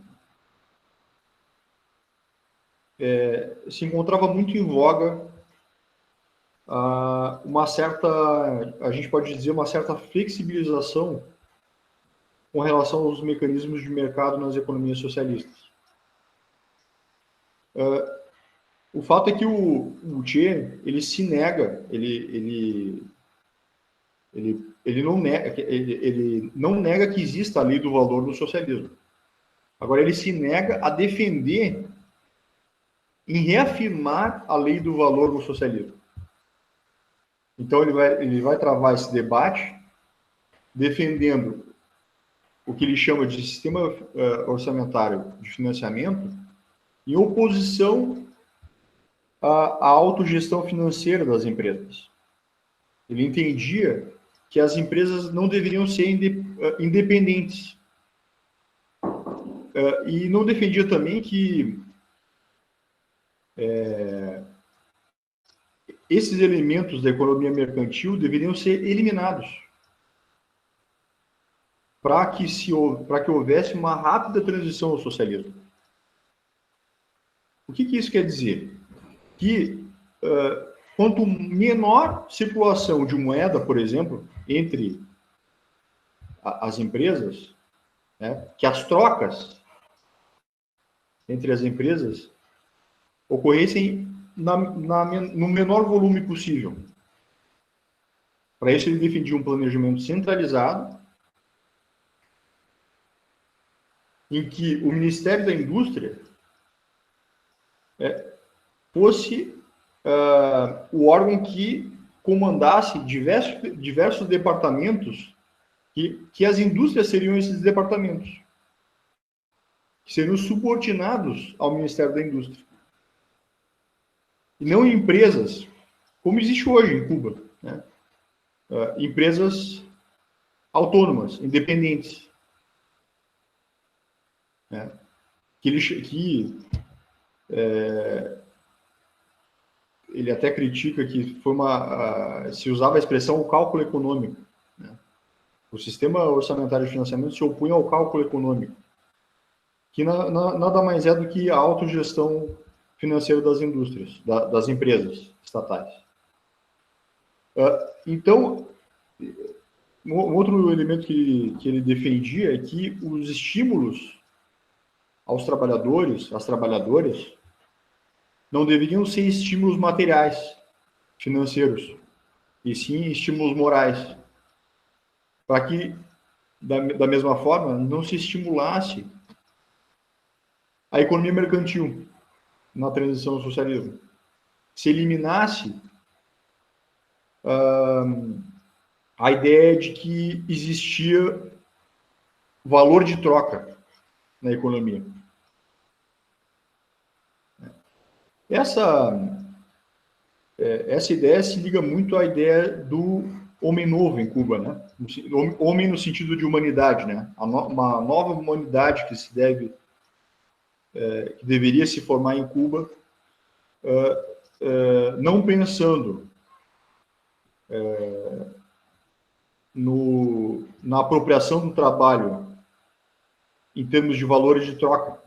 se encontrava muito em voga uma certa, a gente pode dizer, uma certa flexibilização com relação aos mecanismos de mercado nas economias socialistas. O fato é que o Che, ele se nega, ele não nega que exista a lei do valor no socialismo. Agora, ele se nega a defender em reafirmar a lei do valor no socialismo. Então, ele vai travar esse debate defendendo o que ele chama de sistema orçamentário de financiamento em oposição à autogestão financeira das empresas. Ele entendia que as empresas não deveriam ser independentes. E não defendia também que esses elementos da economia mercantil deveriam ser eliminados para que houvesse uma rápida transição ao socialismo. O que isso quer dizer? Que quanto menor circulação de moeda, por exemplo, entre as empresas, né, que as trocas entre as empresas ocorressem no menor volume possível. Para isso, ele defendia um planejamento centralizado, em que o Ministério da Indústria fosse o órgão que comandasse diversos departamentos, que as indústrias seriam esses departamentos, que seriam subordinados ao Ministério da Indústria. E não empresas, como existe hoje em Cuba, né? Empresas autônomas, independentes. Né? Ele até critica que se usava a expressão o cálculo econômico. Né? O sistema orçamentário de financiamento se opunha ao cálculo econômico, que nada mais é do que a autogestão financeira das indústrias, das empresas estatais. Então, um outro elemento que ele defendia é que os estímulos aos trabalhadores, às trabalhadoras, não deveriam ser estímulos materiais, financeiros, e sim estímulos morais, para que, da mesma forma, não se estimulasse a economia mercantil na transição ao socialismo. Se eliminasse a ideia de que existia valor de troca na economia. Essa ideia se liga muito à ideia do homem novo em Cuba, né? Homem no sentido de humanidade, né? Uma nova humanidade que deveria se formar em Cuba, não pensando na apropriação do trabalho em termos de valores de troca,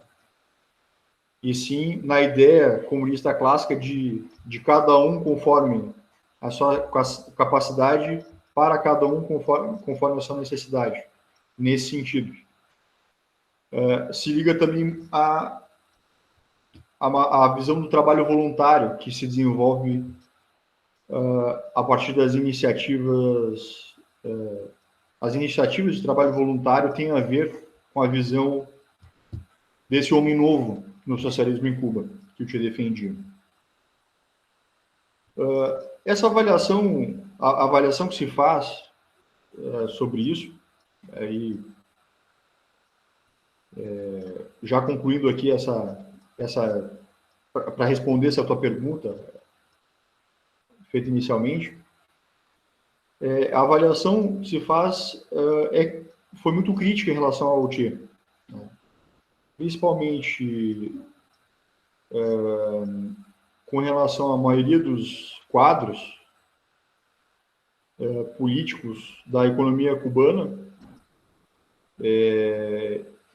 e sim na ideia comunista clássica de cada um conforme a sua capacidade, para cada um conforme a sua necessidade, nesse sentido. Se liga também à visão do trabalho voluntário, que se desenvolve a partir das iniciativas. As iniciativas de trabalho voluntário têm a ver com a visão desse homem novo no socialismo em Cuba, que eu te defendi. Essa avaliação, a avaliação que se faz sobre isso, já concluindo aqui para responder essa tua pergunta feita inicialmente, a avaliação que se faz foi muito crítica em relação ao Che, né? Principalmente com relação à maioria dos quadros políticos da economia cubana,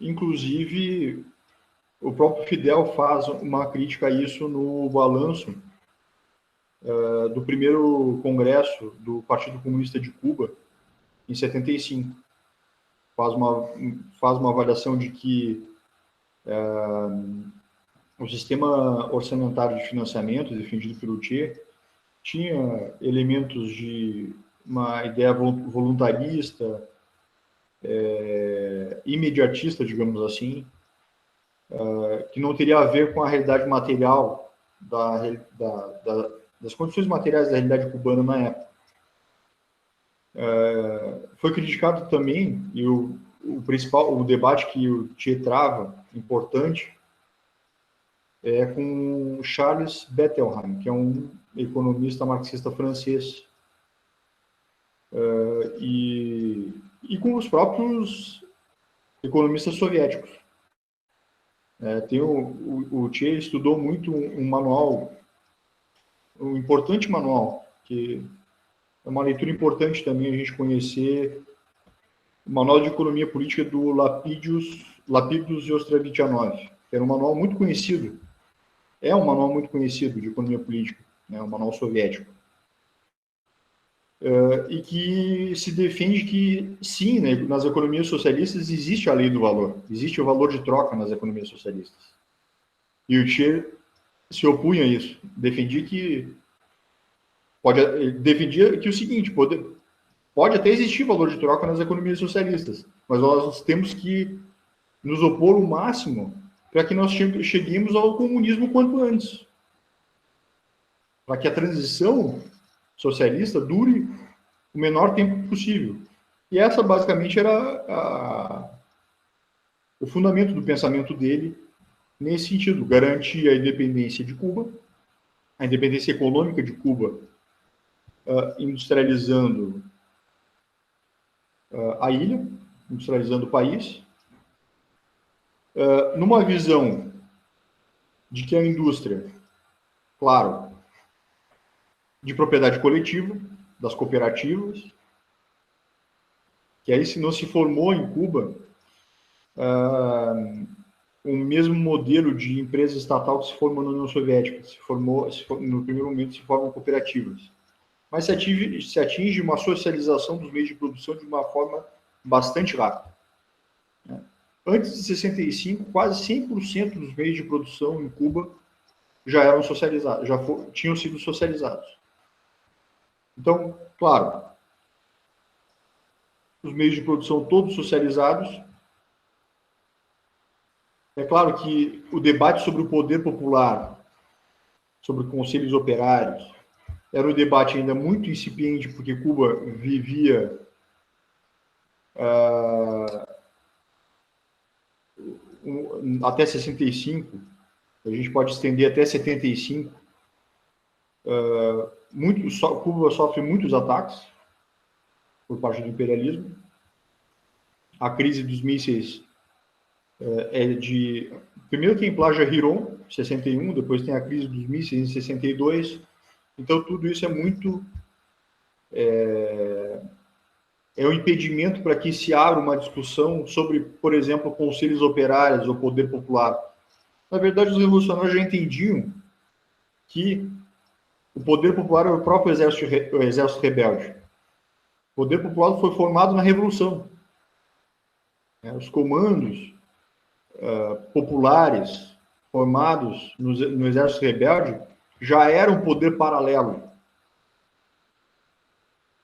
inclusive o próprio Fidel faz uma crítica a isso no balanço do primeiro congresso do Partido Comunista de Cuba, em 75. Faz uma avaliação de que o sistema orçamentário de financiamento defendido pelo Che tinha elementos de uma ideia voluntarista, imediatista, digamos assim, que não teria a ver com a realidade material das condições materiais da realidade cubana na época. Foi criticado também, e o debate que o Che trava, importante, com Charles Bettelheim, que é um economista marxista francês, e com os próprios economistas soviéticos. O Che estudou muito um importante manual, que é uma leitura importante também a gente conhecer, o Manual de Economia Política do Lapidus e Ostravitchanov, que era um manual muito conhecido, um manual muito conhecido de economia política, né, um manual soviético, e que se defende que, sim, né, nas economias socialistas existe a lei do valor, existe o valor de troca nas economias socialistas. E o Che se opunha a isso, defendia que o seguinte, pode até existir valor de troca nas economias socialistas, mas nós temos que nos opor o máximo para que nós cheguemos ao comunismo quanto antes. para que a transição socialista dure o menor tempo possível. E essa, basicamente, era o fundamento do pensamento dele nesse sentido, garantir a independência de Cuba, a independência econômica de Cuba, industrializando a ilha, industrializando o país, numa visão de que a indústria, claro, de propriedade coletiva, das cooperativas, que aí se não se formou em Cuba o mesmo modelo de empresa estatal que se formou na União Soviética, no primeiro momento se formam cooperativas. Mas se atinge uma socialização dos meios de produção de uma forma bastante rápida. Antes de 65, quase 100% dos meios de produção em Cuba já eram socializados, tinham sido socializados. Então, claro, os meios de produção todos socializados. É claro que o debate sobre o poder popular, sobre conselhos operários, era um debate ainda muito incipiente, porque Cuba vivia até 65, a gente pode estender até 75. Cuba sofre muitos ataques por parte do imperialismo. A crise dos mísseis primeiro tem Plaja Hiron, 61, depois tem a crise dos mísseis em 62. Então, tudo isso é muito... é um impedimento para que se abra uma discussão sobre, por exemplo, conselhos operários ou poder popular. Na verdade, os revolucionários já entendiam que o poder popular era o próprio exército rebelde. O poder popular foi formado na Revolução. Os comandos populares formados no exército rebelde já eram um poder paralelo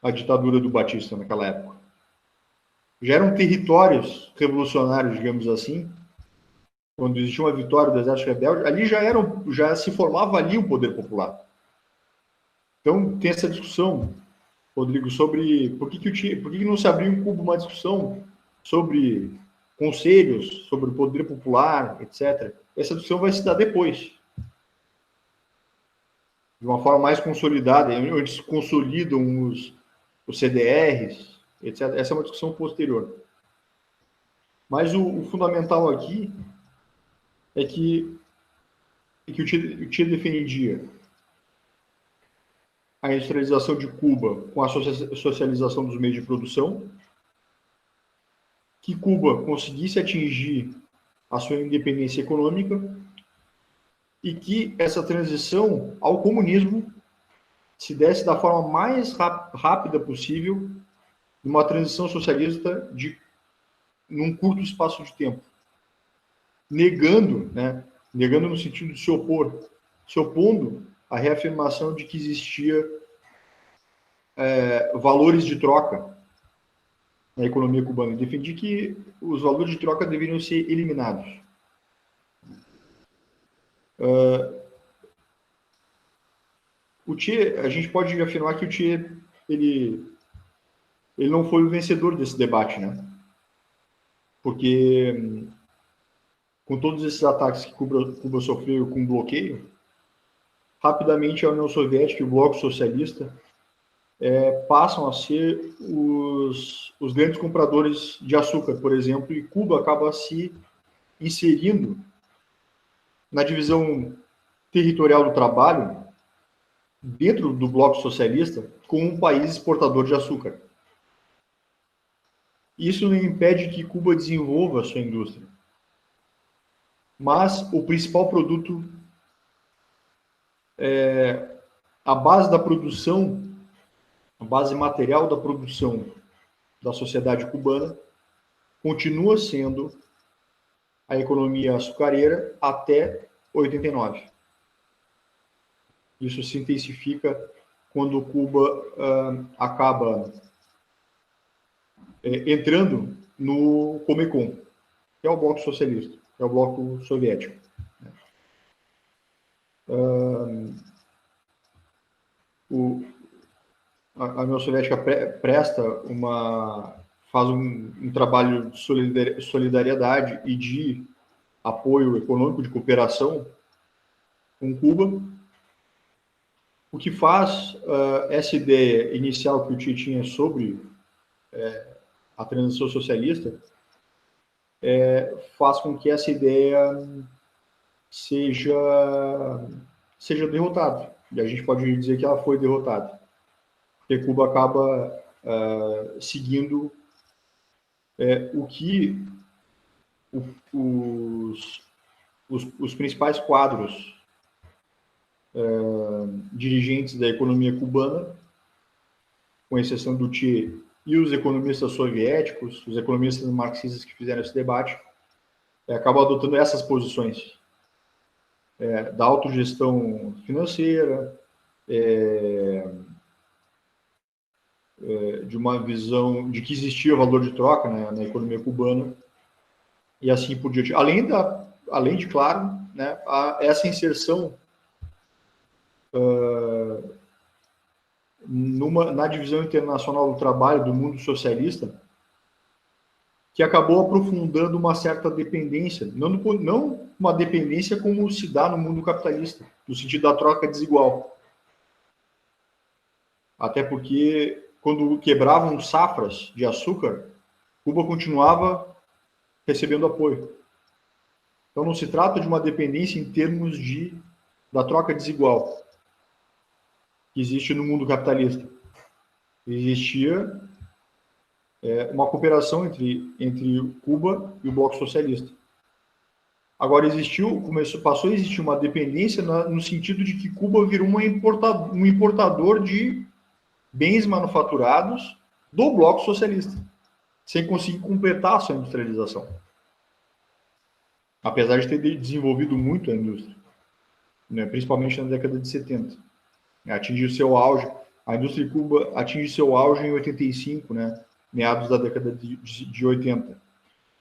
à ditadura do Batista naquela época. Já eram territórios revolucionários, digamos assim, quando existia uma vitória do exército rebelde, ali já se formava ali o poder popular. Então, tem essa discussão, Rodrigo, sobre por que não se abriu em Cuba uma discussão sobre conselhos, sobre o poder popular, etc. Essa discussão vai se dar depois, de uma forma mais consolidada, onde se consolidam os CDRs, etc. Essa é uma discussão posterior. Mas o fundamental aqui é que o Che defendia a industrialização de Cuba com a socialização dos meios de produção, que Cuba conseguisse atingir a sua independência econômica e que essa transição ao comunismo se desse da forma mais rápida possível, numa transição socialista num curto espaço de tempo, negando no sentido de se opondo à reafirmação de que existia valores de troca na economia cubana. Defendi que os valores de troca deveriam ser eliminados. O Che, a gente pode afirmar que o Che ele não foi o vencedor desse debate, né? Porque com todos esses ataques que Cuba sofreu com bloqueio, rapidamente a União Soviética e o Bloco Socialista passam a ser os grandes compradores de açúcar, por exemplo, e Cuba acaba se inserindo na divisão territorial do trabalho dentro do Bloco Socialista como um país exportador de açúcar. Isso não impede que Cuba desenvolva a sua indústria. Mas o principal produto, a base da produção, a base material da produção da sociedade cubana, continua sendo a economia açucareira até 89. Isso se intensifica quando Cuba acaba entrando no Comecon, que é o bloco socialista, que é o bloco soviético. a União Soviética faz um trabalho de solidariedade e de apoio econômico, de cooperação com Cuba. O que faz essa ideia inicial que o Che tinha sobre a transição socialista faz com que essa ideia seja derrotada. E a gente pode dizer que ela foi derrotada. Porque Cuba acaba seguindo o que os principais quadros dirigentes da economia cubana, com exceção do Che e os economistas soviéticos, os economistas marxistas que fizeram esse debate, acabam adotando essas posições da autogestão financeira, de uma visão de que existia valor de troca, né, na economia cubana, e assim por diante. Além de, claro, né, essa inserção na divisão internacional do trabalho do mundo socialista, que acabou aprofundando uma certa dependência, não uma dependência como se dá no mundo capitalista, no sentido da troca desigual. Até porque, quando quebravam safras de açúcar, Cuba continuava recebendo apoio. Então, não se trata de uma dependência em termos da troca desigual que existe no mundo capitalista. Existia uma cooperação entre Cuba e o bloco socialista. Agora, passou a existir uma dependência no sentido de que Cuba virou um importador de bens manufaturados do bloco socialista, sem conseguir completar a sua industrialização. Apesar de ter desenvolvido muito a indústria, né, principalmente na década de 70. Atingiu seu auge. A indústria de Cuba atinge seu auge em 85, né, meados da década de 80.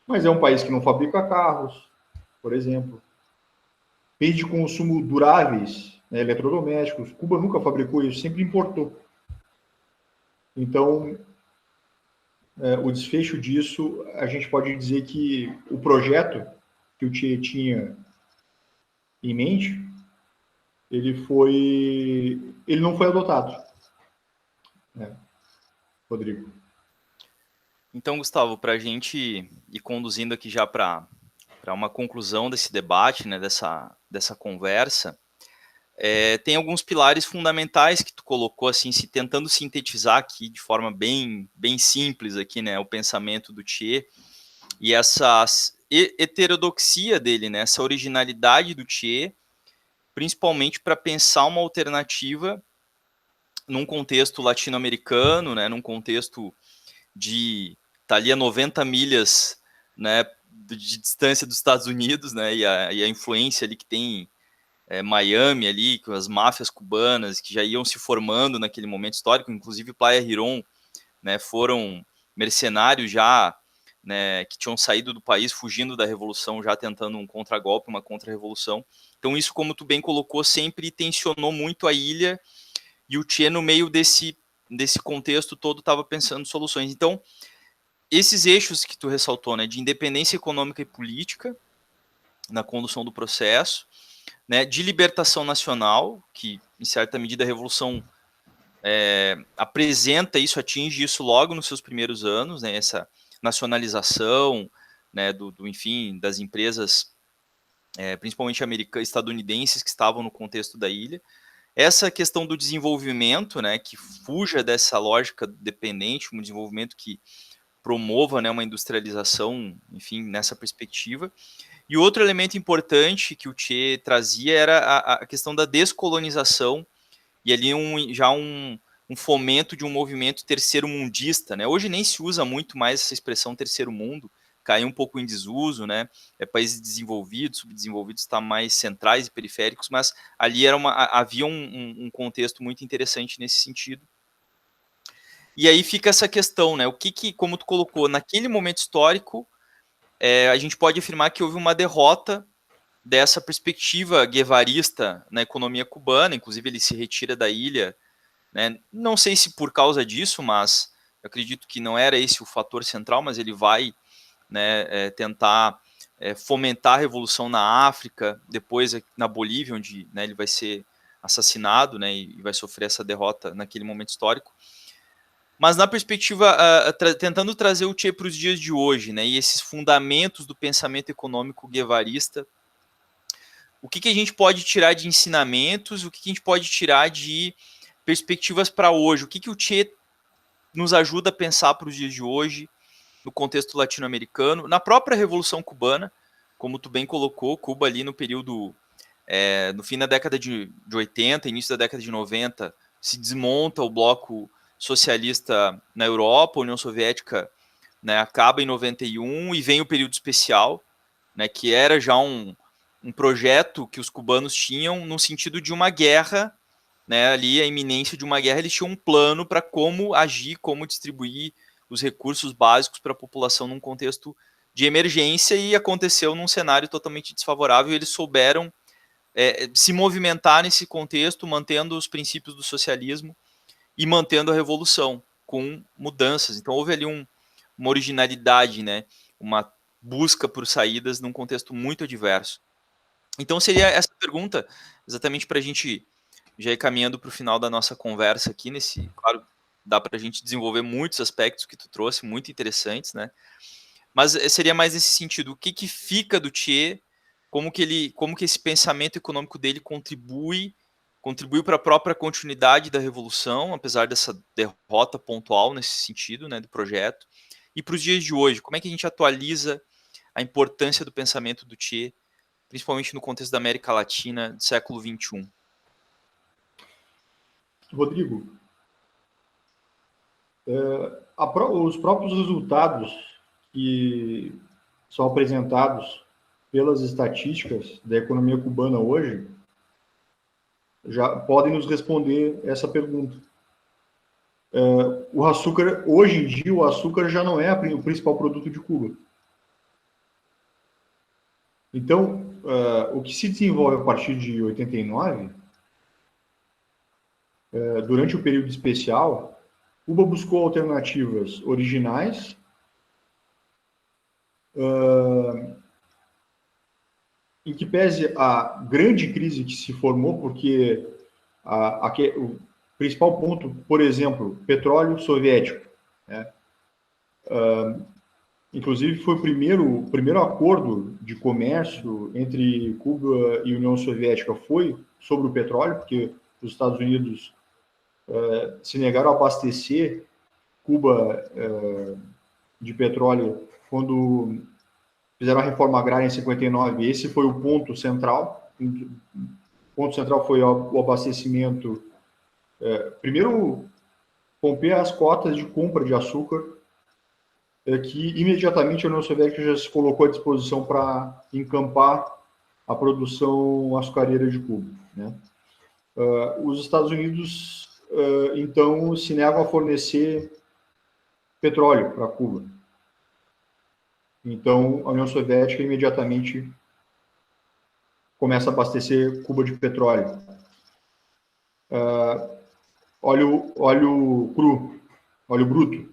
Mas é um país que não fabrica carros, por exemplo. Bens de consumo duráveis, né, eletrodomésticos. Cuba nunca fabricou isso, sempre importou. Então, o desfecho disso, a gente pode dizer que o projeto que o Che tinha em mente, ele não foi adotado. Rodrigo. Então, Gustavo, para a gente ir conduzindo aqui já para uma conclusão desse debate, né, dessa conversa, tem alguns pilares fundamentais que tu colocou, assim, tentando sintetizar aqui de forma bem simples aqui, né, o pensamento do Che e essa heterodoxia dele, né, essa originalidade do Che, principalmente para pensar uma alternativa num contexto latino-americano, né, num contexto de estar ali a 90 milhas, né, de distância dos Estados Unidos, né, e a influência ali que tem Miami ali, com as máfias cubanas que já iam se formando naquele momento histórico, inclusive Playa Girón, né, foram mercenários já, né, que tinham saído do país, fugindo da revolução, já tentando um contragolpe, uma contra-revolução. Então isso, como tu bem colocou, sempre tensionou muito a ilha, e o Che, no meio desse contexto todo, estava pensando soluções. Então, esses eixos que tu ressaltou, né, de independência econômica e política na condução do processo, né, de libertação nacional, que em certa medida a Revolução apresenta isso, atinge isso logo nos seus primeiros anos, né, essa nacionalização, né, enfim, das empresas, principalmente estadunidenses que estavam no contexto da ilha. Essa questão do desenvolvimento, né, que fuja dessa lógica dependente, um desenvolvimento que promova, né, uma industrialização, enfim, nessa perspectiva. E outro elemento importante que o Che trazia era a questão da descolonização e ali um fomento de um movimento terceiro-mundista, né? Hoje nem se usa muito mais essa expressão terceiro mundo, caiu um pouco em desuso, né? Países desenvolvidos, subdesenvolvidos estão mais centrais e periféricos, mas ali havia um contexto muito interessante nesse sentido. E aí fica essa questão, né? Como tu colocou, naquele momento histórico, a gente pode afirmar que houve uma derrota dessa perspectiva guevarista na economia cubana, inclusive ele se retira da ilha né? Não sei se por causa disso, mas eu acredito que não era esse o fator central, mas ele vai, né, tentar fomentar a revolução na África, depois na Bolívia, onde, né, ele vai ser assassinado, né, e vai sofrer essa derrota naquele momento histórico. Mas na perspectiva, tentando trazer o Che para os dias de hoje, né, e esses fundamentos do pensamento econômico guevarista, o que a gente pode tirar de ensinamentos, o que a gente pode tirar de perspectivas para hoje, o que o Che nos ajuda a pensar para os dias de hoje, no contexto latino-americano, na própria Revolução Cubana, como tu bem colocou, Cuba ali no período, no fim da década de 80, início da década de 90, se desmonta o bloco socialista na Europa, a União Soviética, né, acaba em 91 e vem o período especial, né, que era já um projeto que os cubanos tinham no sentido de uma guerra, né, ali a iminência de uma guerra, eles tinham um plano para como agir, como distribuir os recursos básicos para a população num contexto de emergência, e aconteceu num cenário totalmente desfavorável, e eles souberam se movimentar nesse contexto, mantendo os princípios do socialismo e mantendo a revolução, com mudanças. Então houve ali uma originalidade, né, uma busca por saídas num contexto muito adverso. Então seria essa pergunta, exatamente para a gente já ir caminhando para o final da nossa conversa aqui, claro, dá para a gente desenvolver muitos aspectos que tu trouxe, muito interessantes, né? Mas seria mais nesse sentido, o que fica do Che, como que esse pensamento econômico dele contribuiu para a própria continuidade da revolução, apesar dessa derrota pontual nesse sentido, né, do projeto, e para os dias de hoje, como é que a gente atualiza a importância do pensamento do Che, principalmente no contexto da América Latina do século XXI? Rodrigo, os próprios resultados que são apresentados pelas estatísticas da economia cubana hoje já podem nos responder essa pergunta. O açúcar, hoje em dia, o açúcar já não é o principal produto de Cuba. Então, o que se desenvolve a partir de 89, durante o período especial, Cuba buscou alternativas originais, em que pese a grande crise que se formou, porque o principal ponto, por exemplo, petróleo soviético, né? Inclusive foi o primeiro acordo de comércio entre Cuba e União Soviética foi sobre o petróleo, porque os Estados Unidos se negaram a abastecer Cuba de petróleo quando fizeram a reforma agrária em 59. Esse foi o ponto central. O ponto central foi o abastecimento. Primeiro, romper as cotas de compra de açúcar, que imediatamente a União Soviética já se colocou à disposição para encampar a produção açucareira de Cuba, né? Os Estados Unidos, então, se negam a fornecer petróleo para Cuba. Então, a União Soviética imediatamente começa a abastecer Cuba de petróleo. Óleo cru, óleo bruto.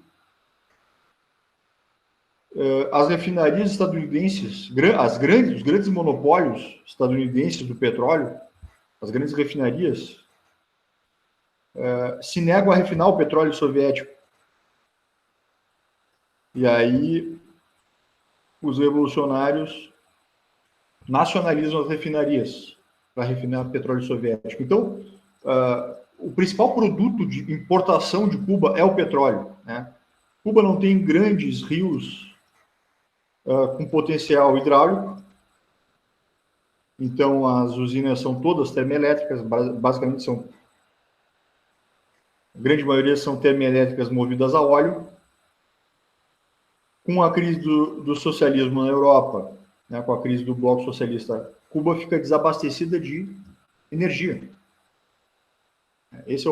As refinarias estadunidenses, os grandes monopólios estadunidenses do petróleo, as grandes refinarias, se negam a refinar o petróleo soviético. E aí, os revolucionários nacionalizam as refinarias para refinar petróleo soviético. Então, o principal produto de importação de Cuba é o petróleo, né? Cuba não tem grandes rios com potencial hidráulico, então as usinas são todas termoelétricas, basicamente a grande maioria são termoelétricas movidas a óleo. Com a crise do socialismo na Europa, né, com a crise do bloco socialista, Cuba fica desabastecida de energia. Esse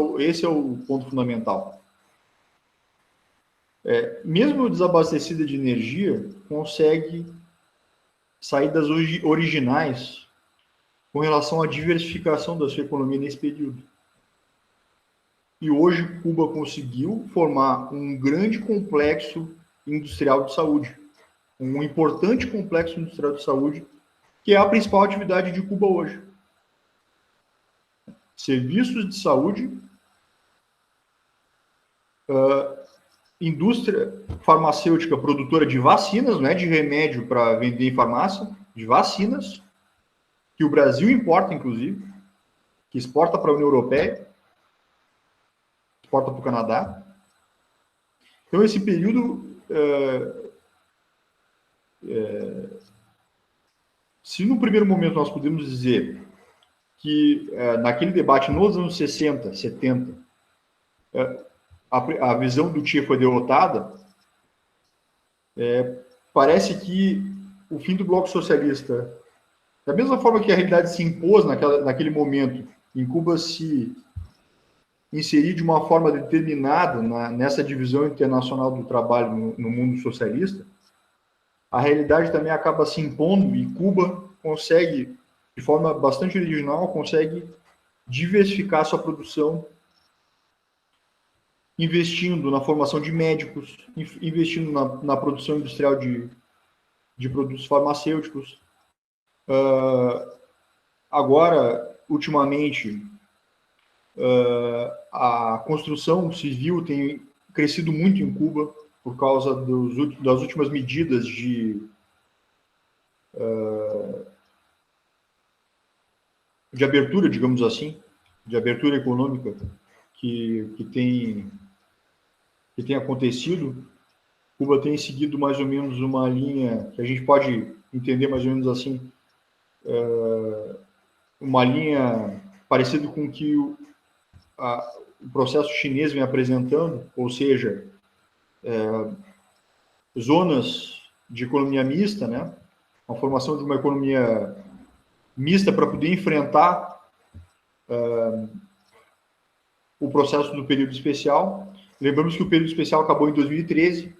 é o ponto fundamental. Mesmo desabastecida de energia, consegue saídas originais com relação à diversificação da sua economia nesse período. e hoje Cuba conseguiu formar um grande complexo industrial de saúde, um importante complexo industrial de saúde, que é a principal atividade de Cuba hoje. Serviços de saúde, indústria farmacêutica produtora de vacinas, não é de remédio para vender em farmácia, de vacinas, que o Brasil importa, inclusive, que exporta para a União Europeia, exporta para o Canadá. Então, esse período, se no primeiro momento nós podemos dizer que naquele debate nos anos 60, 70, a visão do Che foi derrotada, parece que o fim do Bloco Socialista, da mesma forma que a realidade se impôs naquele momento, em Cuba se inserir de uma forma determinada nessa divisão internacional do trabalho no mundo socialista, a realidade também acaba se impondo e Cuba consegue, de forma bastante original, consegue diversificar sua produção, investindo na formação de médicos, investindo na produção industrial de produtos farmacêuticos. Agora, ultimamente, a construção civil tem crescido muito em Cuba por causa das últimas medidas de abertura, digamos assim, de abertura econômica que tem acontecido. Cuba tem seguido mais ou menos uma linha que a gente pode entender mais ou menos assim, uma linha parecida com o que o processo chinês vem apresentando, ou seja, zonas de economia mista, né? A formação de uma economia mista para poder enfrentar o processo do período especial. Lembramos que o período especial acabou em 2013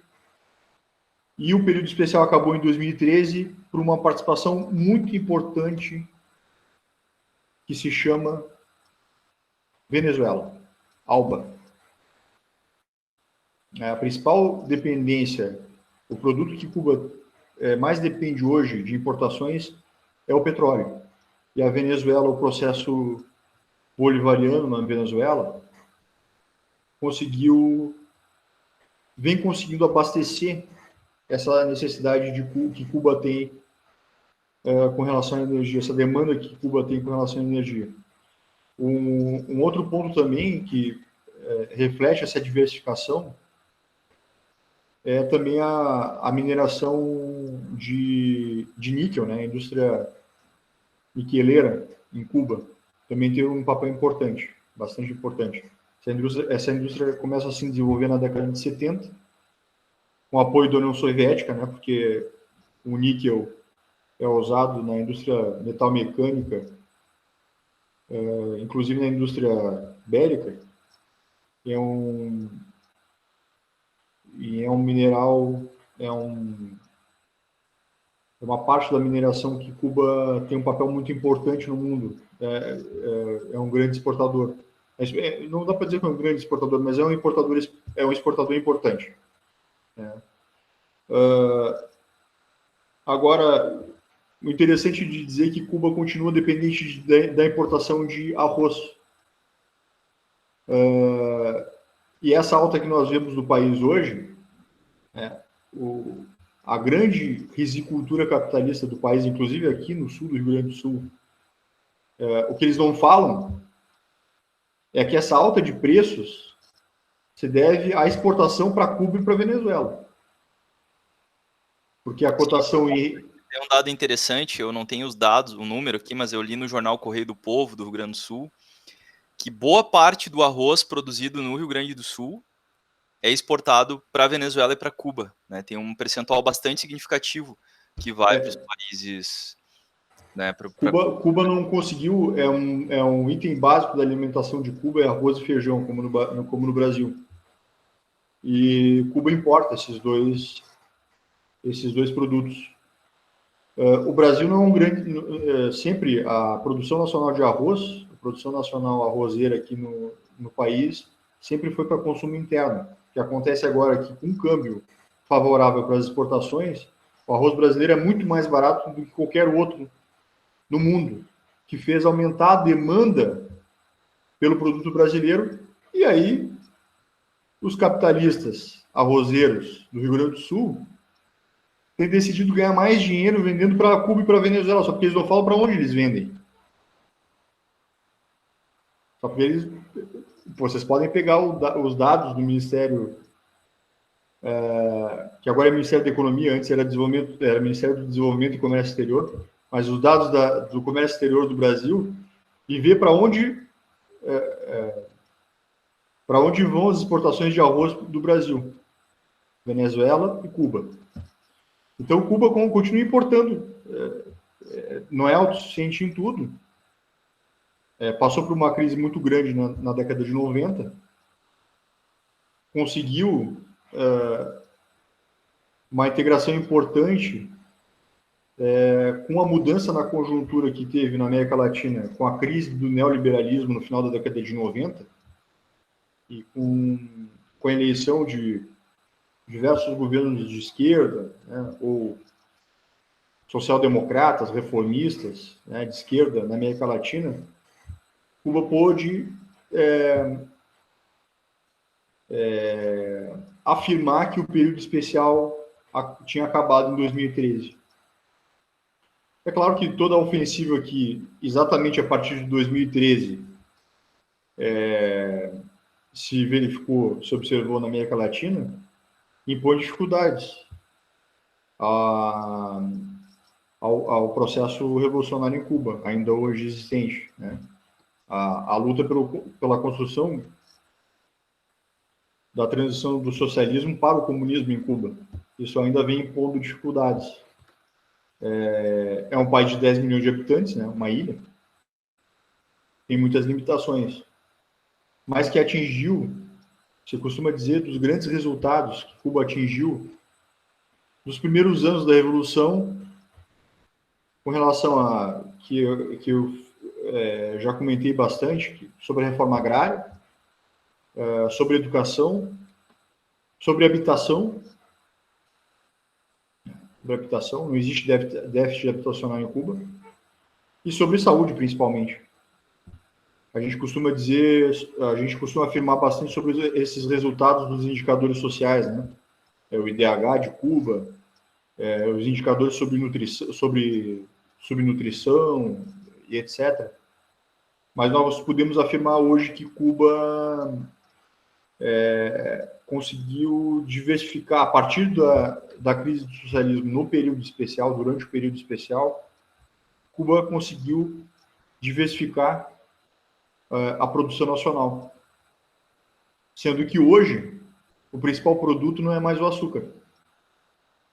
e o período especial acabou em 2013 por uma participação muito importante que se chama Venezuela, ALBA. A principal dependência, o produto que Cuba mais depende hoje de importações é o petróleo. E a Venezuela, o processo bolivariano na Venezuela, vem conseguindo abastecer essa necessidade que Cuba tem com relação à energia, essa demanda que Cuba tem com relação à energia. Um outro ponto também que reflete essa diversificação é também a mineração de níquel, né? A indústria niqueleira em Cuba também tem um papel importante, bastante importante. Essa indústria começa a se desenvolver na década de 70, com apoio da União Soviética, né? Porque o níquel é usado na indústria metalmecânica, inclusive na indústria bélica. É um mineral, é uma parte da mineração que Cuba tem um papel muito importante no mundo. É um grande exportador. Não dá para dizer que é um grande exportador, mas é um exportador importante. Agora, o interessante de dizer é que Cuba continua dependente da importação de arroz. E essa alta que nós vemos no país hoje, a grande risicultura capitalista do país, inclusive aqui no sul do Rio Grande do Sul, o que eles não falam é que essa alta de preços se deve à exportação para Cuba e para Venezuela. Porque a cotação... É um dado interessante, eu não tenho os dados, o número aqui, mas eu li no jornal Correio do Povo, do Rio Grande do Sul, que boa parte do arroz produzido no Rio Grande do Sul é exportado para a Venezuela e para Cuba, né? Tem um percentual bastante significativo que vai para os países... Né, Cuba não conseguiu, é um item básico da alimentação de Cuba, é arroz e feijão, como no Brasil. E Cuba importa esses dois produtos. O Brasil não é um grande... sempre a produção nacional de arroz, a produção nacional arrozeira aqui no país, sempre foi para consumo interno. O que acontece agora é que, com um câmbio favorável para as exportações, o arroz brasileiro é muito mais barato do que qualquer outro no mundo, que fez aumentar a demanda pelo produto brasileiro, e aí os capitalistas arrozeiros do Rio Grande do Sul têm decidido ganhar mais dinheiro vendendo para Cuba e para Venezuela, só porque eles não falam para onde eles vendem. Só porque eles... Vocês podem pegar os dados do Ministério, que agora é Ministério da Economia, antes era Ministério do Desenvolvimento e Comércio Exterior, mas os dados do Comércio Exterior do Brasil, e ver para onde vão as exportações de arroz do Brasil, Venezuela e Cuba. Então, Cuba continua importando, não é autossuficiente em tudo, passou por uma crise muito grande na década de 90, conseguiu uma integração importante com a mudança na conjuntura que teve na América Latina, com a crise do neoliberalismo no final da década de 90, e com a eleição de diversos governos de esquerda, né, ou social-democratas, reformistas, né, de esquerda na América Latina, Cuba pôde afirmar que o período especial tinha acabado em 2013. É claro que toda a ofensiva que, exatamente a partir de 2013, se observou na América Latina, impõe dificuldades ao processo revolucionário em Cuba, ainda hoje existente, né? A luta pela construção da transição do socialismo para o comunismo em Cuba. Isso ainda vem impondo dificuldades. É um país de 10 milhões de habitantes, né? Uma ilha. Tem muitas limitações. Mas que atingiu, se costuma dizer, dos grandes resultados que Cuba atingiu nos primeiros anos da Revolução, com relação a que eu já comentei bastante sobre a reforma agrária, sobre educação, sobre habitação. Não existe déficit habitacional em Cuba, e sobre saúde, principalmente. A gente costuma afirmar bastante sobre esses resultados dos indicadores sociais, né? O IDH de Cuba, os indicadores sobre subnutrição e etc. Mas nós podemos afirmar hoje que Cuba conseguiu diversificar, a partir da crise do socialismo no período especial, durante o período especial, Cuba conseguiu diversificar a produção nacional. Sendo que hoje, o principal produto não é mais o açúcar.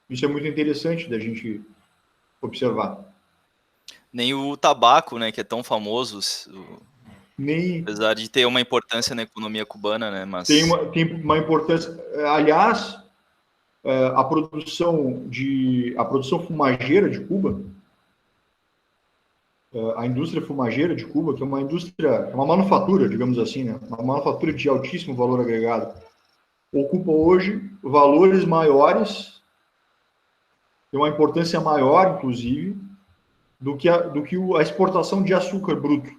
Isso é muito interessante da gente observar. Nem o tabaco, né, que é tão famoso, apesar de ter uma importância na economia cubana, né, mas... Tem uma importância... Aliás, a produção fumageira de Cuba, a indústria fumageira de Cuba, que é uma manufatura, digamos assim, né, uma manufatura de altíssimo valor agregado, ocupa hoje valores maiores, tem uma importância maior, inclusive, do que a exportação de açúcar bruto.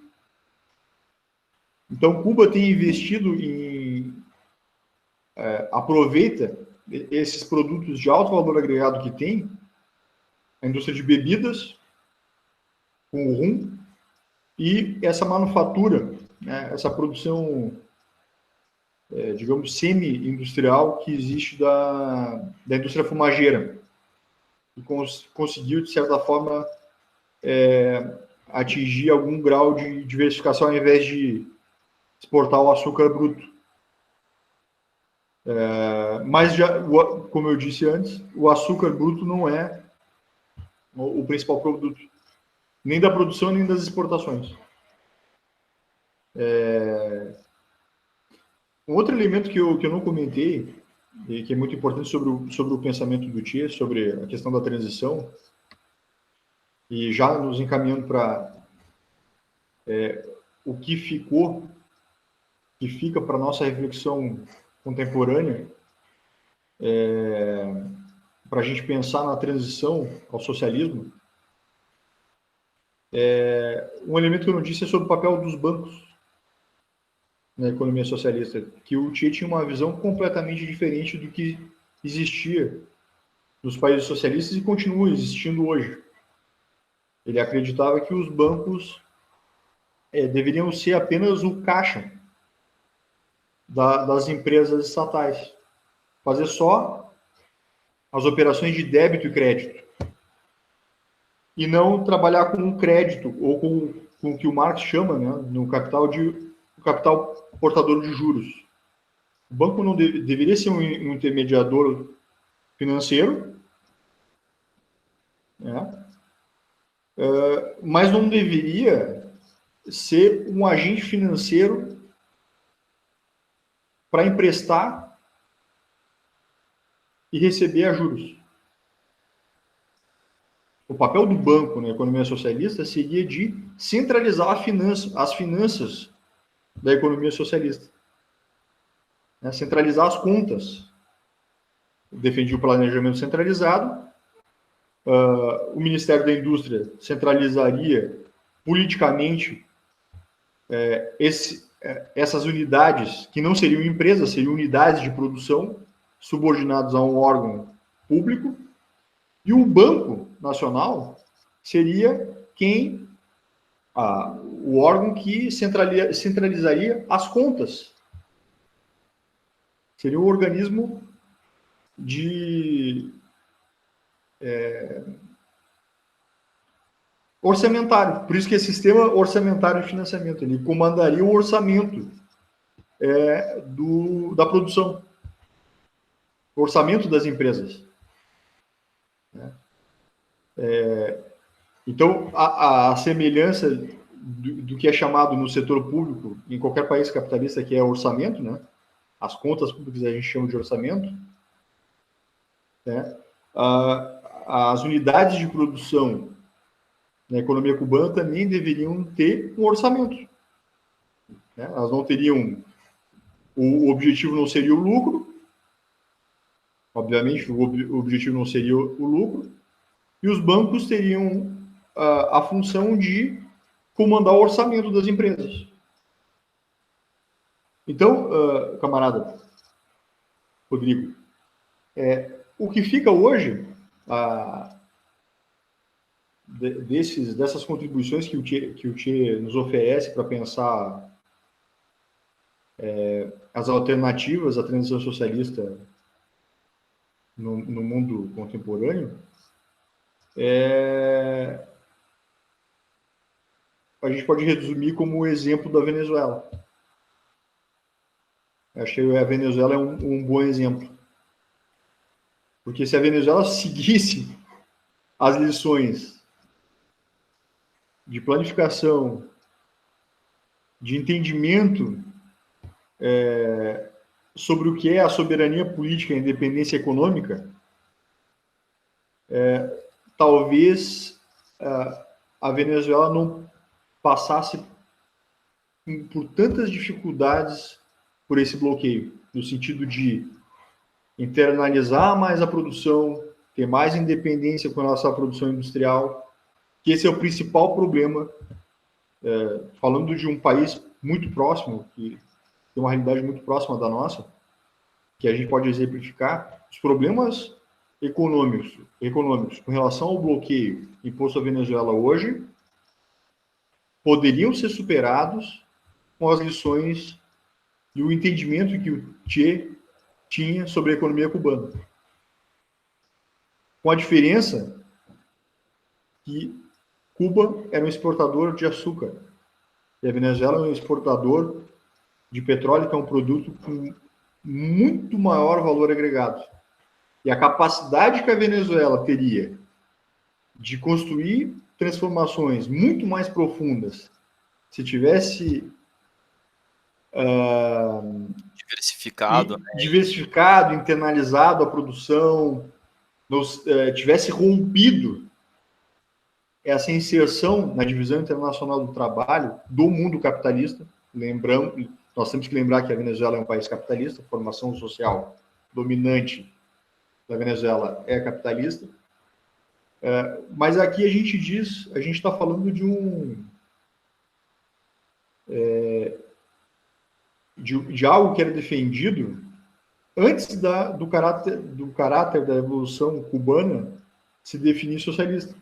Então, Cuba tem investido aproveita esses produtos de alto valor agregado que tem, a indústria de bebidas, com o rum, e essa manufatura, né, essa produção, digamos, semi-industrial que existe da indústria fumageira, e conseguiu, de certa forma, atingir algum grau de diversificação ao invés de exportar o açúcar bruto. Mas, como eu disse antes, o açúcar bruto não é o principal produto, nem da produção, nem das exportações. Um outro elemento que eu não comentei, e que é muito importante sobre o pensamento do Thier, sobre a questão da transição, e já nos encaminhando para o que ficou que fica para a nossa reflexão contemporânea, para a gente pensar na transição ao socialismo, um elemento que eu não disse é sobre o papel dos bancos na economia socialista, que o Tchê tinha uma visão completamente diferente do que existia nos países socialistas e continua existindo hoje. Ele acreditava que os bancos deveriam ser apenas o caixa das empresas estatais, fazer só as operações de débito e crédito, e não trabalhar com o crédito, ou com o que o Marx chama, né, no capital portador de juros. O banco não deveria ser um intermediador financeiro, né, mas não deveria ser um agente financeiro para emprestar e receber a juros. O papel do banco na economia socialista seria de centralizar as finanças da economia socialista, né? Centralizar as contas. Defendia o planejamento centralizado. O Ministério da Indústria centralizaria politicamente essas unidades, que não seriam empresas, seriam unidades de produção subordinadas a um órgão público. E o Banco Nacional seria o órgão que centralizaria as contas. Seria um organismo de orçamentário. Por isso que é sistema orçamentário de financiamento. Ele comandaria o orçamento da produção, o orçamento das empresas. Então, a semelhança do que é chamado no setor público, em qualquer país capitalista, que é orçamento, né? As contas públicas a gente chama de orçamento, né? As unidades de produção na economia cubana também deveriam ter um orçamento, né? Elas não teriam... O objetivo não seria o lucro, obviamente, o objetivo não seria o lucro, e os bancos teriam a função de comandar o orçamento das empresas. Então, camarada Rodrigo, o que fica hoje dessas contribuições que o Tchê nos oferece para pensar as alternativas à transição socialista no mundo contemporâneo, a gente pode resumir como o exemplo da Venezuela. Acho que a Venezuela é um bom exemplo. Porque se a Venezuela seguisse as lições de planificação, de entendimento sobre o que é a soberania política e a independência econômica, talvez a Venezuela não passasse por tantas dificuldades por esse bloqueio, no sentido de internalizar mais a produção, ter mais independência com relação à produção industrial, que esse é o principal problema, falando de um país muito próximo, que tem uma realidade muito próxima da nossa, que a gente pode exemplificar, os problemas econômicos com relação ao bloqueio imposto à Venezuela hoje poderiam ser superados com as lições e o entendimento que o Che tinha sobre a economia cubana. Com a diferença que Cuba era um exportador de açúcar e a Venezuela é um exportador de petróleo, que é um produto com muito maior valor agregado. E a capacidade que a Venezuela teria de construir transformações muito mais profundas se tivesse diversificado, internalizado a produção, tivesse rompido essa inserção na divisão internacional do trabalho do mundo capitalista, Nós temos que lembrar que a Venezuela é um país capitalista, a formação social dominante da Venezuela é capitalista, mas aqui a gente está falando de algo que era defendido antes do caráter da Revolução Cubana se definir socialista.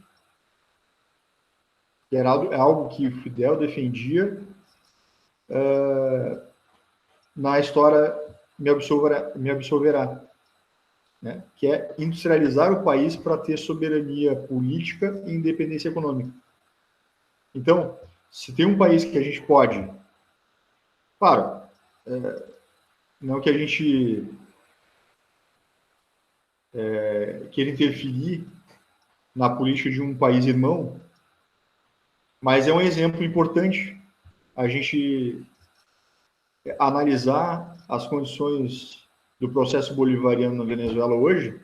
Que era algo que o Fidel defendia na história Me Absolverá, né? Que é industrializar o país para ter soberania política e independência econômica. Então, se tem um país que a gente pode, claro, não que a gente queira interferir na política de um país irmão, mas é um exemplo importante a gente analisar as condições do processo bolivariano na Venezuela hoje,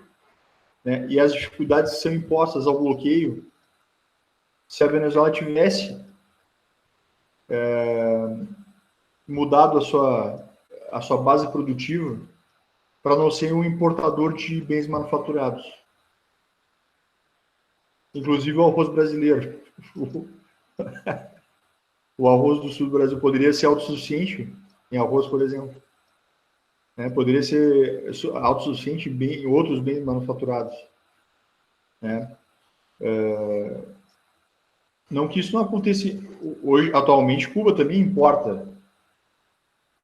né, e as dificuldades que são impostas ao bloqueio. Se a Venezuela tivesse mudado a sua base produtiva para não ser um importador de bens manufaturados, inclusive o arroz brasileiro. O arroz do sul do Brasil poderia ser autossuficiente em arroz, por exemplo. Né? Poderia ser autossuficiente em outros bens manufaturados. Né? Não que isso não aconteça hoje. Atualmente, Cuba também importa.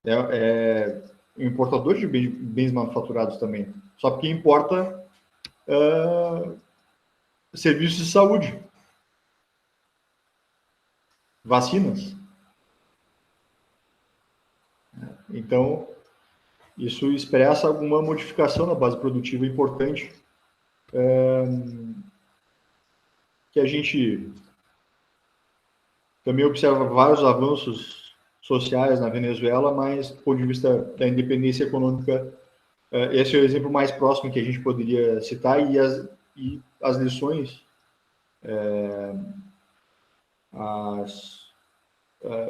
É importador de bens manufaturados também. Só porque importa serviços de saúde. Vacinas. Então, isso expressa alguma modificação na base produtiva importante que a gente também observa vários avanços sociais na Venezuela, mas do ponto de vista da independência econômica, esse é o exemplo mais próximo que a gente poderia citar, e as lições,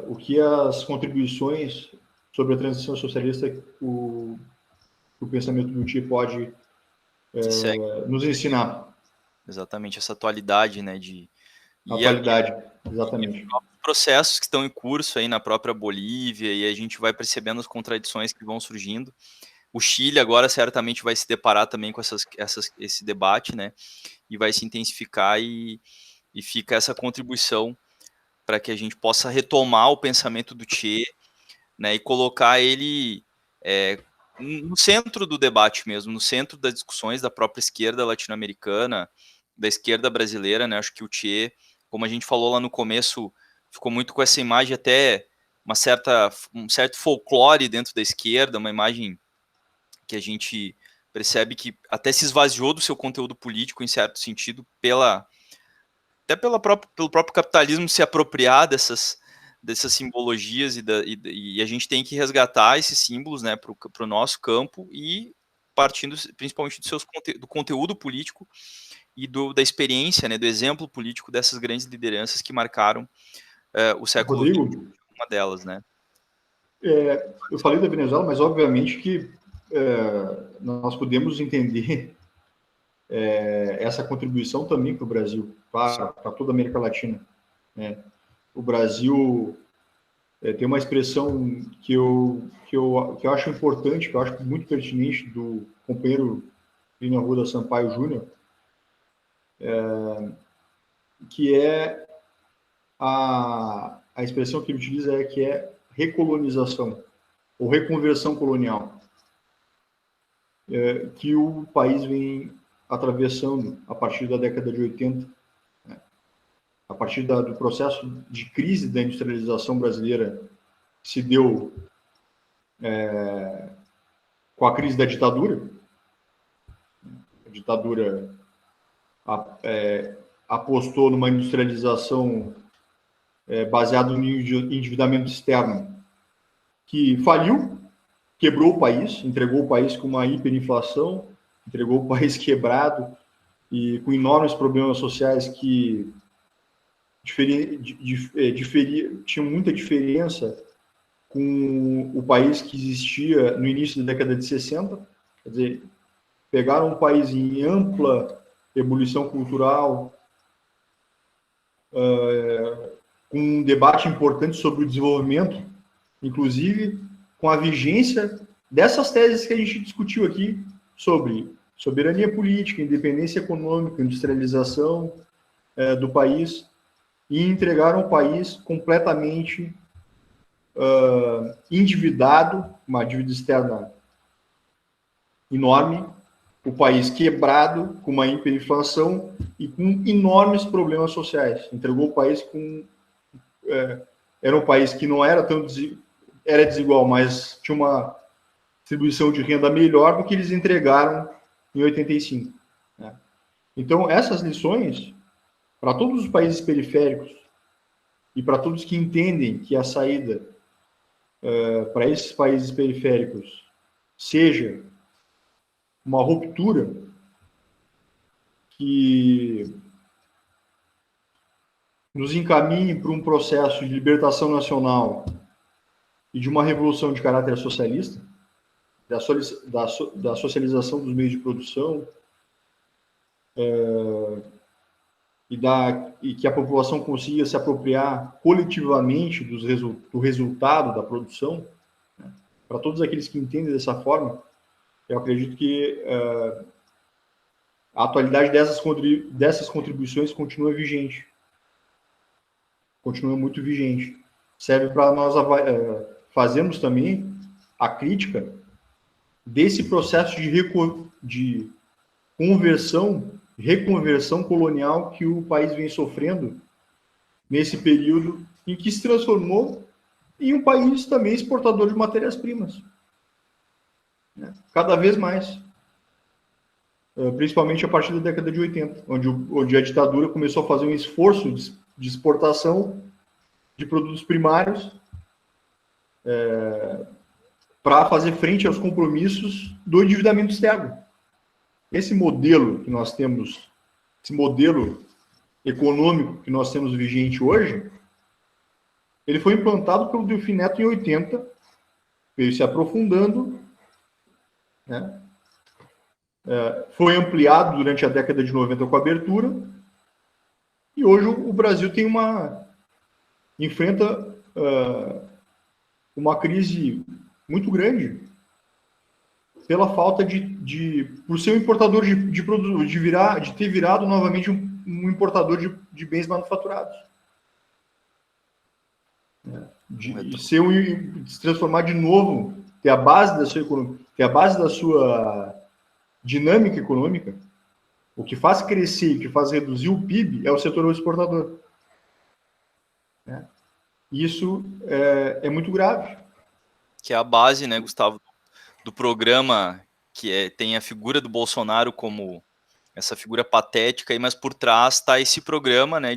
o que as contribuições sobre a transição socialista o pensamento do Che pode nos ensinar. Exatamente, essa atualidade, né? Atualidade, exatamente. E processos que estão em curso aí na própria Bolívia, e a gente vai percebendo as contradições que vão surgindo. O Chile agora certamente vai se deparar também com esse debate, né? E vai se intensificar, e fica essa contribuição para que a gente possa retomar o pensamento do Che, né? E colocar ele no centro do debate mesmo, no centro das discussões da própria esquerda latino-americana, da esquerda brasileira, né? Acho que o Che, como a gente falou lá no começo, ficou muito com essa imagem, até um certo folclore dentro da esquerda, uma imagem que a gente percebe que até se esvaziou do seu conteúdo político, em certo sentido, pelo próprio capitalismo se apropriar dessas simbologias, e a gente tem que resgatar esses símbolos, né, para o nosso campo, e partindo principalmente do conteúdo político e da experiência, né, do exemplo político dessas grandes lideranças que marcaram o século Rodrigo, XX, uma delas, né? Eu falei da Venezuela, mas obviamente que nós podemos entender essa contribuição também para o Brasil, para toda a América Latina, né? O Brasil tem uma expressão que eu acho importante, que eu acho muito pertinente, do companheiro Plínio Arruda Sampaio Júnior, que é a expressão que ele utiliza, que é recolonização ou reconversão colonial, que o país vem atravessando a partir da década de 80, né? A partir do processo de crise da industrialização brasileira, que se deu com a crise da ditadura. A ditadura apostou numa industrialização baseada no endividamento externo, que faliu, quebrou o país, entregou o país com uma hiperinflação, entregou o país quebrado e com enormes problemas sociais que tinham muita diferença com o país que existia no início da década de 60, quer dizer, pegaram um país em ampla ebulição cultural, com um debate importante sobre o desenvolvimento, inclusive com a vigência dessas teses que a gente discutiu aqui sobre soberania política, independência econômica, industrialização do país, e entregaram o país completamente endividado, uma dívida externa enorme, o país quebrado, com uma hiperinflação e com enormes problemas sociais. Entregou o país com... era um país que não era tão... era desigual, mas tinha uma distribuição de renda melhor do que eles entregaram em 85. Né? Então, essas lições, para todos os países periféricos e para todos que entendem que a saída para esses países periféricos seja uma ruptura que nos encaminhe para um processo de libertação nacional e de uma revolução de caráter socialista, da socialização dos meios de produção, e que a população consiga se apropriar coletivamente do resultado da produção, né? Para todos aqueles que entendem dessa forma, eu acredito que a atualidade dessas contribuições continua vigente. Continua muito vigente. Serve para nós fazermos também a crítica desse processo de reconversão colonial que o país vem sofrendo nesse período em que se transformou em um país também exportador de matérias-primas. Cada vez mais. Principalmente a partir da década de 80, onde a ditadura começou a fazer um esforço de exportação de produtos primários para fazer frente aos compromissos do endividamento externo. Esse modelo que nós temos, esse modelo econômico que nós temos vigente hoje, ele foi implantado pelo Delfim Neto em 80, veio se aprofundando, né? Foi ampliado durante a década de 90 com a abertura, e hoje o Brasil enfrenta uma crise muito grande pela falta por ser um importador de produtos, de ter virado novamente um importador de bens manufaturados. De se transformar de novo, ter a base da sua economia, ter a base da sua dinâmica econômica. O que faz crescer e o que faz reduzir o PIB é o setor exportador. Isso é muito grave. Que é a base, né, Gustavo, do programa que tem a figura do Bolsonaro como essa figura patética, mas por trás está esse programa, né,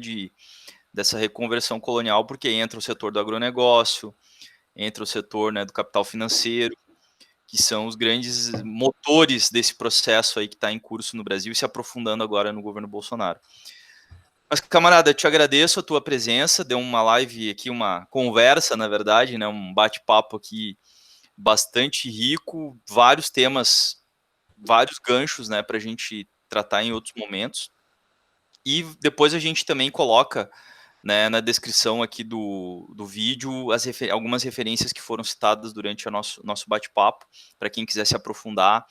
dessa reconversão colonial, porque entra o setor do agronegócio, entra o setor, né, do capital financeiro, que são os grandes motores desse processo aí que está em curso no Brasil e se aprofundando agora no governo Bolsonaro. Mas, camarada, eu te agradeço a tua presença, deu uma live aqui, uma conversa, na verdade, né, um bate-papo aqui bastante rico, vários temas, vários ganchos, né, para a gente tratar em outros momentos. E depois a gente também coloca, né, na descrição aqui do vídeo algumas referências que foram citadas durante o nosso bate-papo, para quem quiser se aprofundar.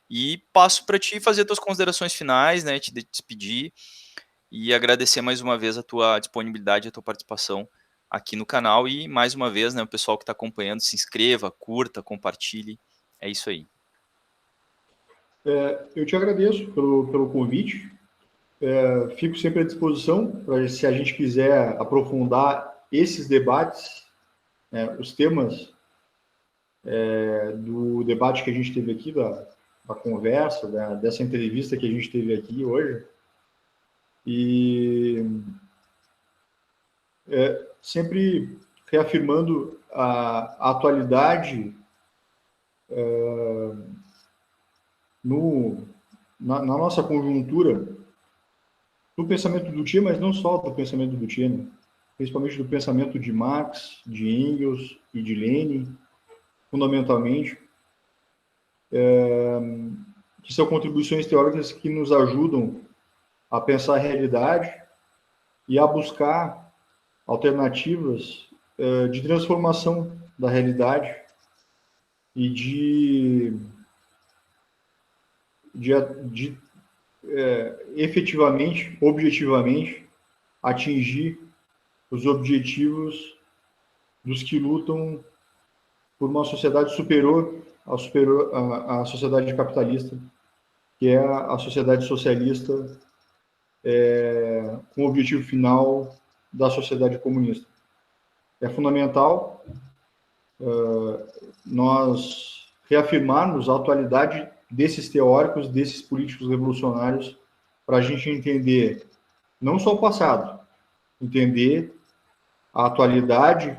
E passo para ti fazer tuas considerações finais, né, te despedir e agradecer mais uma vez a tua disponibilidade, a tua participação aqui no canal. E mais uma vez, né, o pessoal que está acompanhando, se inscreva, curta, compartilhe. É isso aí. Eu te agradeço pelo convite. Fico sempre à disposição para, se a gente quiser aprofundar esses debates, os temas do debate que a gente teve aqui, da conversa, dessa entrevista que a gente teve aqui hoje. E sempre reafirmando a atualidade na nossa conjuntura, do pensamento do Tia, mas não só do pensamento do Tia, né? principalmente do pensamento de Marx, de Engels e de Lenin, fundamentalmente, que são contribuições teóricas que nos ajudam a pensar a realidade e a buscar alternativas de transformação da realidade e de efetivamente, objetivamente, atingir os objetivos dos que lutam por uma sociedade superior à sociedade capitalista, que é a sociedade socialista, com o objetivo final da sociedade comunista. É fundamental nós reafirmarmos a atualidade desses teóricos, desses políticos revolucionários, para a gente entender não só o passado, entender a atualidade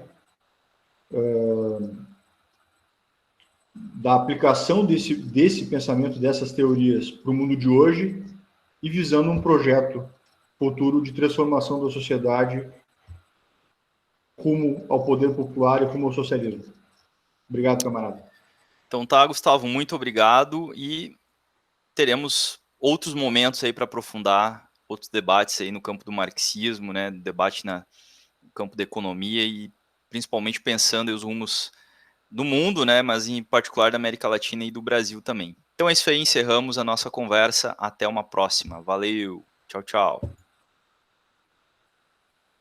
da aplicação desse pensamento, dessas teorias para o mundo de hoje e visando um projeto futuro de transformação da sociedade rumo ao poder popular e rumo ao socialismo. Obrigado, camarada. Então tá, Gustavo, muito obrigado e teremos outros momentos aí para aprofundar outros debates aí no campo do marxismo, né, debate no campo da economia e principalmente pensando em os rumos do mundo, né, mas em particular da América Latina e do Brasil também. Então é isso aí, encerramos a nossa conversa, até uma próxima. Valeu, tchau, tchau.